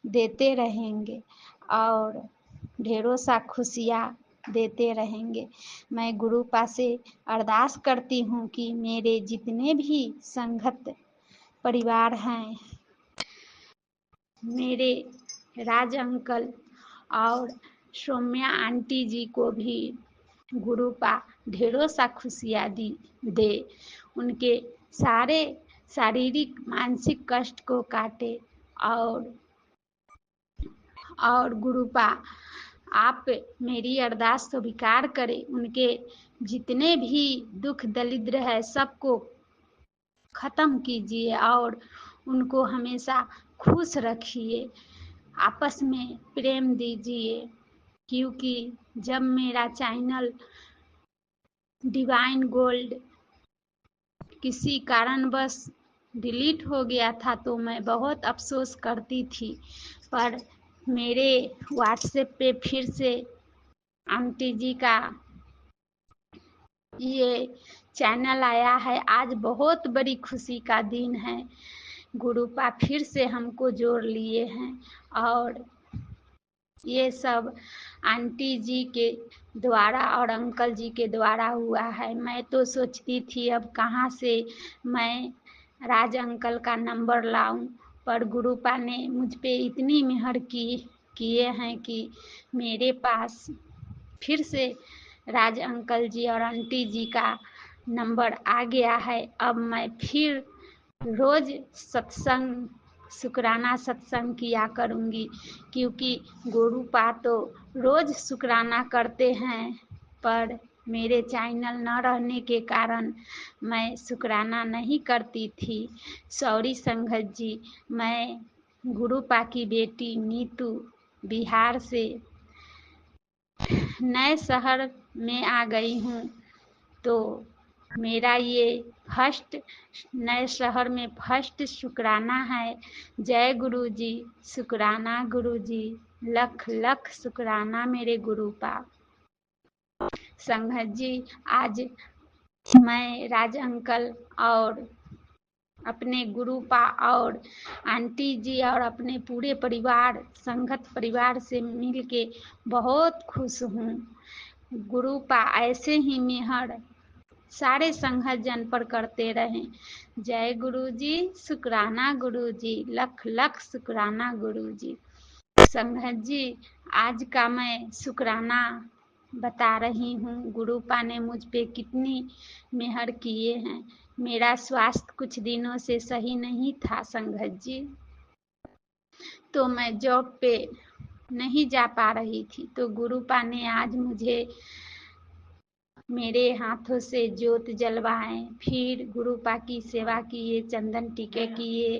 देते रहेंगे और ढेरों सा खुशियाँ देते रहेंगे। मैं गुरुपा से अरदास करती हूँ कि मेरे जितने भी संगत परिवार हैं, मेरे राज अंकल और सौम्या आंटी जी को भी गुरुपा ढेरों सा खुशियाँ दे, उनके सारे शारीरिक मानसिक कष्ट को काटे और गुरुपा आप मेरी अरदास स्वीकार करें, उनके जितने भी दुख दरिद्र है सबको खत्म कीजिए और उनको हमेशा खुश रखिए, आपस में प्रेम दीजिए। क्योंकि जब मेरा चैनल डिवाइन गोल्ड किसी कारणवश डिलीट हो गया था तो मैं बहुत अफसोस करती थी, पर मेरे व्हाट्सएप पे फिर से आंटी जी का ये चैनल आया है। आज बहुत बड़ी खुशी का दिन है, गुरुपा फिर से हमको जोड़ लिए हैं और ये सब आंटी जी के द्वारा और अंकल जी के द्वारा हुआ है। मैं तो सोचती थी अब कहाँ से मैं राज अंकल का नंबर लाऊं, पर गुरुपा ने मुझ पे इतनी मेहर किए हैं कि मेरे पास फिर से राज अंकल जी और आंटी जी का नंबर आ गया है। अब मैं फिर रोज सत्संग, शुक्राना सत्संग किया करूंगी, क्योंकि गुरुपा तो रोज शुक्राना करते हैं, पर मेरे चैनल न रहने के कारण मैं शुक्राना नहीं करती थी। सॉरी संगत जी, मैं गुरुपा की बेटी नीतू बिहार से नए शहर में आ गई हूँ, तो मेरा ये फर्स्ट नए शहर में फर्स्ट शुक्राना है। जय गुरु जी, शुक्राना गुरु जी, लख लख शुक्राना मेरे गुरुपा। संगत जी, आज मैं राज अंकल और अपने गुरुपा और आंटी जी और अपने पूरे परिवार संगत परिवार से मिल के बहुत खुश हूँ। गुरुपा ऐसे ही मेहर सारे संगत जन पर करते रहें। जय गुरु जी, शुक्राना गुरु जी, लख लख शुक्राना गुरु जी। संगत जी, आज का मैं शुक्राना बता रही हूँ, गुरुपा ने मुझ पे कितनी मेहर किए हैं। मेरा स्वास्थ्य कुछ दिनों से सही नहीं था संगत जी, तो मैं जॉब पे नहीं जा पा रही थी, तो गुरुपा ने आज मुझे मेरे हाथों से ज्योत जलवाए, फिर गुरुपा की सेवा किए, चंदन टीके किए,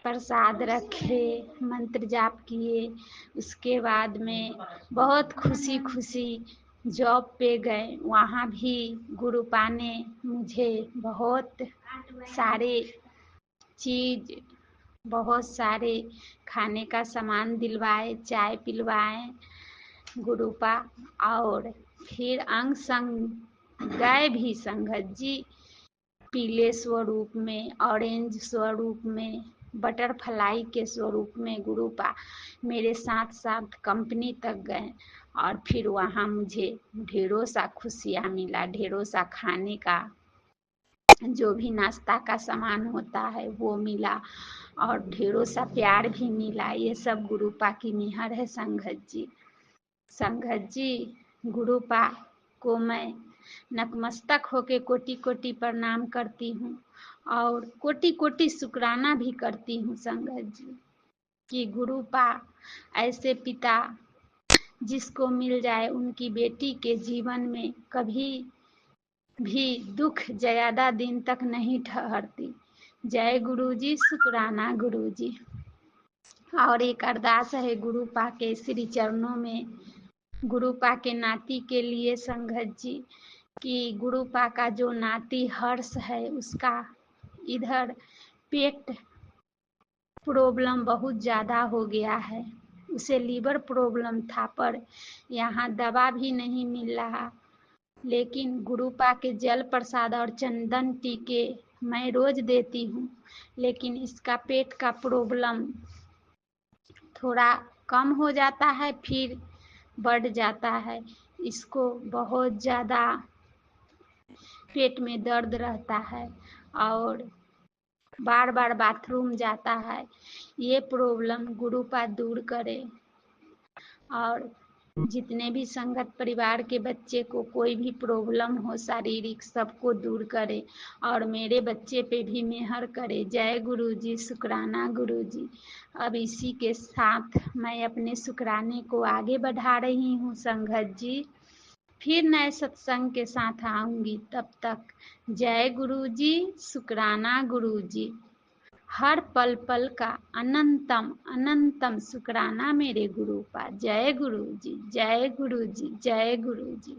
प्रसाद रखे, मंत्र जाप किए। उसके बाद में बहुत खुशी जॉब पे गए, वहाँ भी गुरुपा ने मुझे बहुत सारे चीज़, बहुत सारे खाने का सामान दिलवाए, चाय पिलवाए गुरुपा। और फिर अंग संग गए भी संगत जी, पीले स्वरूप में, ऑरेंज स्वरूप में, बटरफ्लाई के स्वरूप में गुरुपा मेरे साथ साथ कंपनी तक गए। और फिर वहाँ मुझे ढेरों सा खुशियाँ मिला, ढेरों सा खाने का जो भी नाश्ता का सामान होता है वो मिला, और ढेरों सा प्यार भी मिला। ये सब गुरुपा की मेहर है संगत जी। संगत जी, गुरुपा को मैं नतमस्तक होके कोटि कोटि प्रणाम करती हूँ और कोटि कोटि शुक्राना भी करती हूँ संगत जी, कि गुरुपा ऐसे पिता जिसको मिल जाए उनकी बेटी के जीवन में कभी भी दुख ज्यादा दिन तक नहीं ठहरती। जय गुरु जी, शुक्राना गुरु जी। और एक अरदास है गुरुपा के श्री चरणों में, गुरुपा के नाती के लिए संगत जी, कि गुरुपा का जो नाती हर्ष है उसका इधर पेट प्रॉब्लम बहुत ज़्यादा हो गया है। उसे लीवर प्रॉब्लम था, पर यहाँ दवा भी नहीं मिल रहा। लेकिन गुरुपा के जल प्रसाद और चंदन टीके मैं रोज देती हूँ, लेकिन इसका पेट का प्रॉब्लम थोड़ा कम हो जाता है, फिर बढ़ जाता है। इसको बहुत ज़्यादा पेट में दर्द रहता है और बार बार बाथरूम जाता है। ये प्रॉब्लम गुरुपा दूर करे, और जितने भी संगत परिवार के बच्चे को कोई भी प्रॉब्लम हो शारीरिक, सबको दूर करे और मेरे बच्चे पे भी मेहर करे। जय गुरु जी, शुक्राना गुरु जी। अब इसी के साथ मैं अपने शुक्राने को आगे बढ़ा रही हूँ संगत जी। फिर नए सत्संग के साथ आऊंगी, तब तक जय गुरु जी, शुक्राना गुरु जी। हर पल पल का अनंतम अनंतम शुक्राना मेरे गुरु का। जय गुरु जी, जय गुरु जी, जय गुरु जी।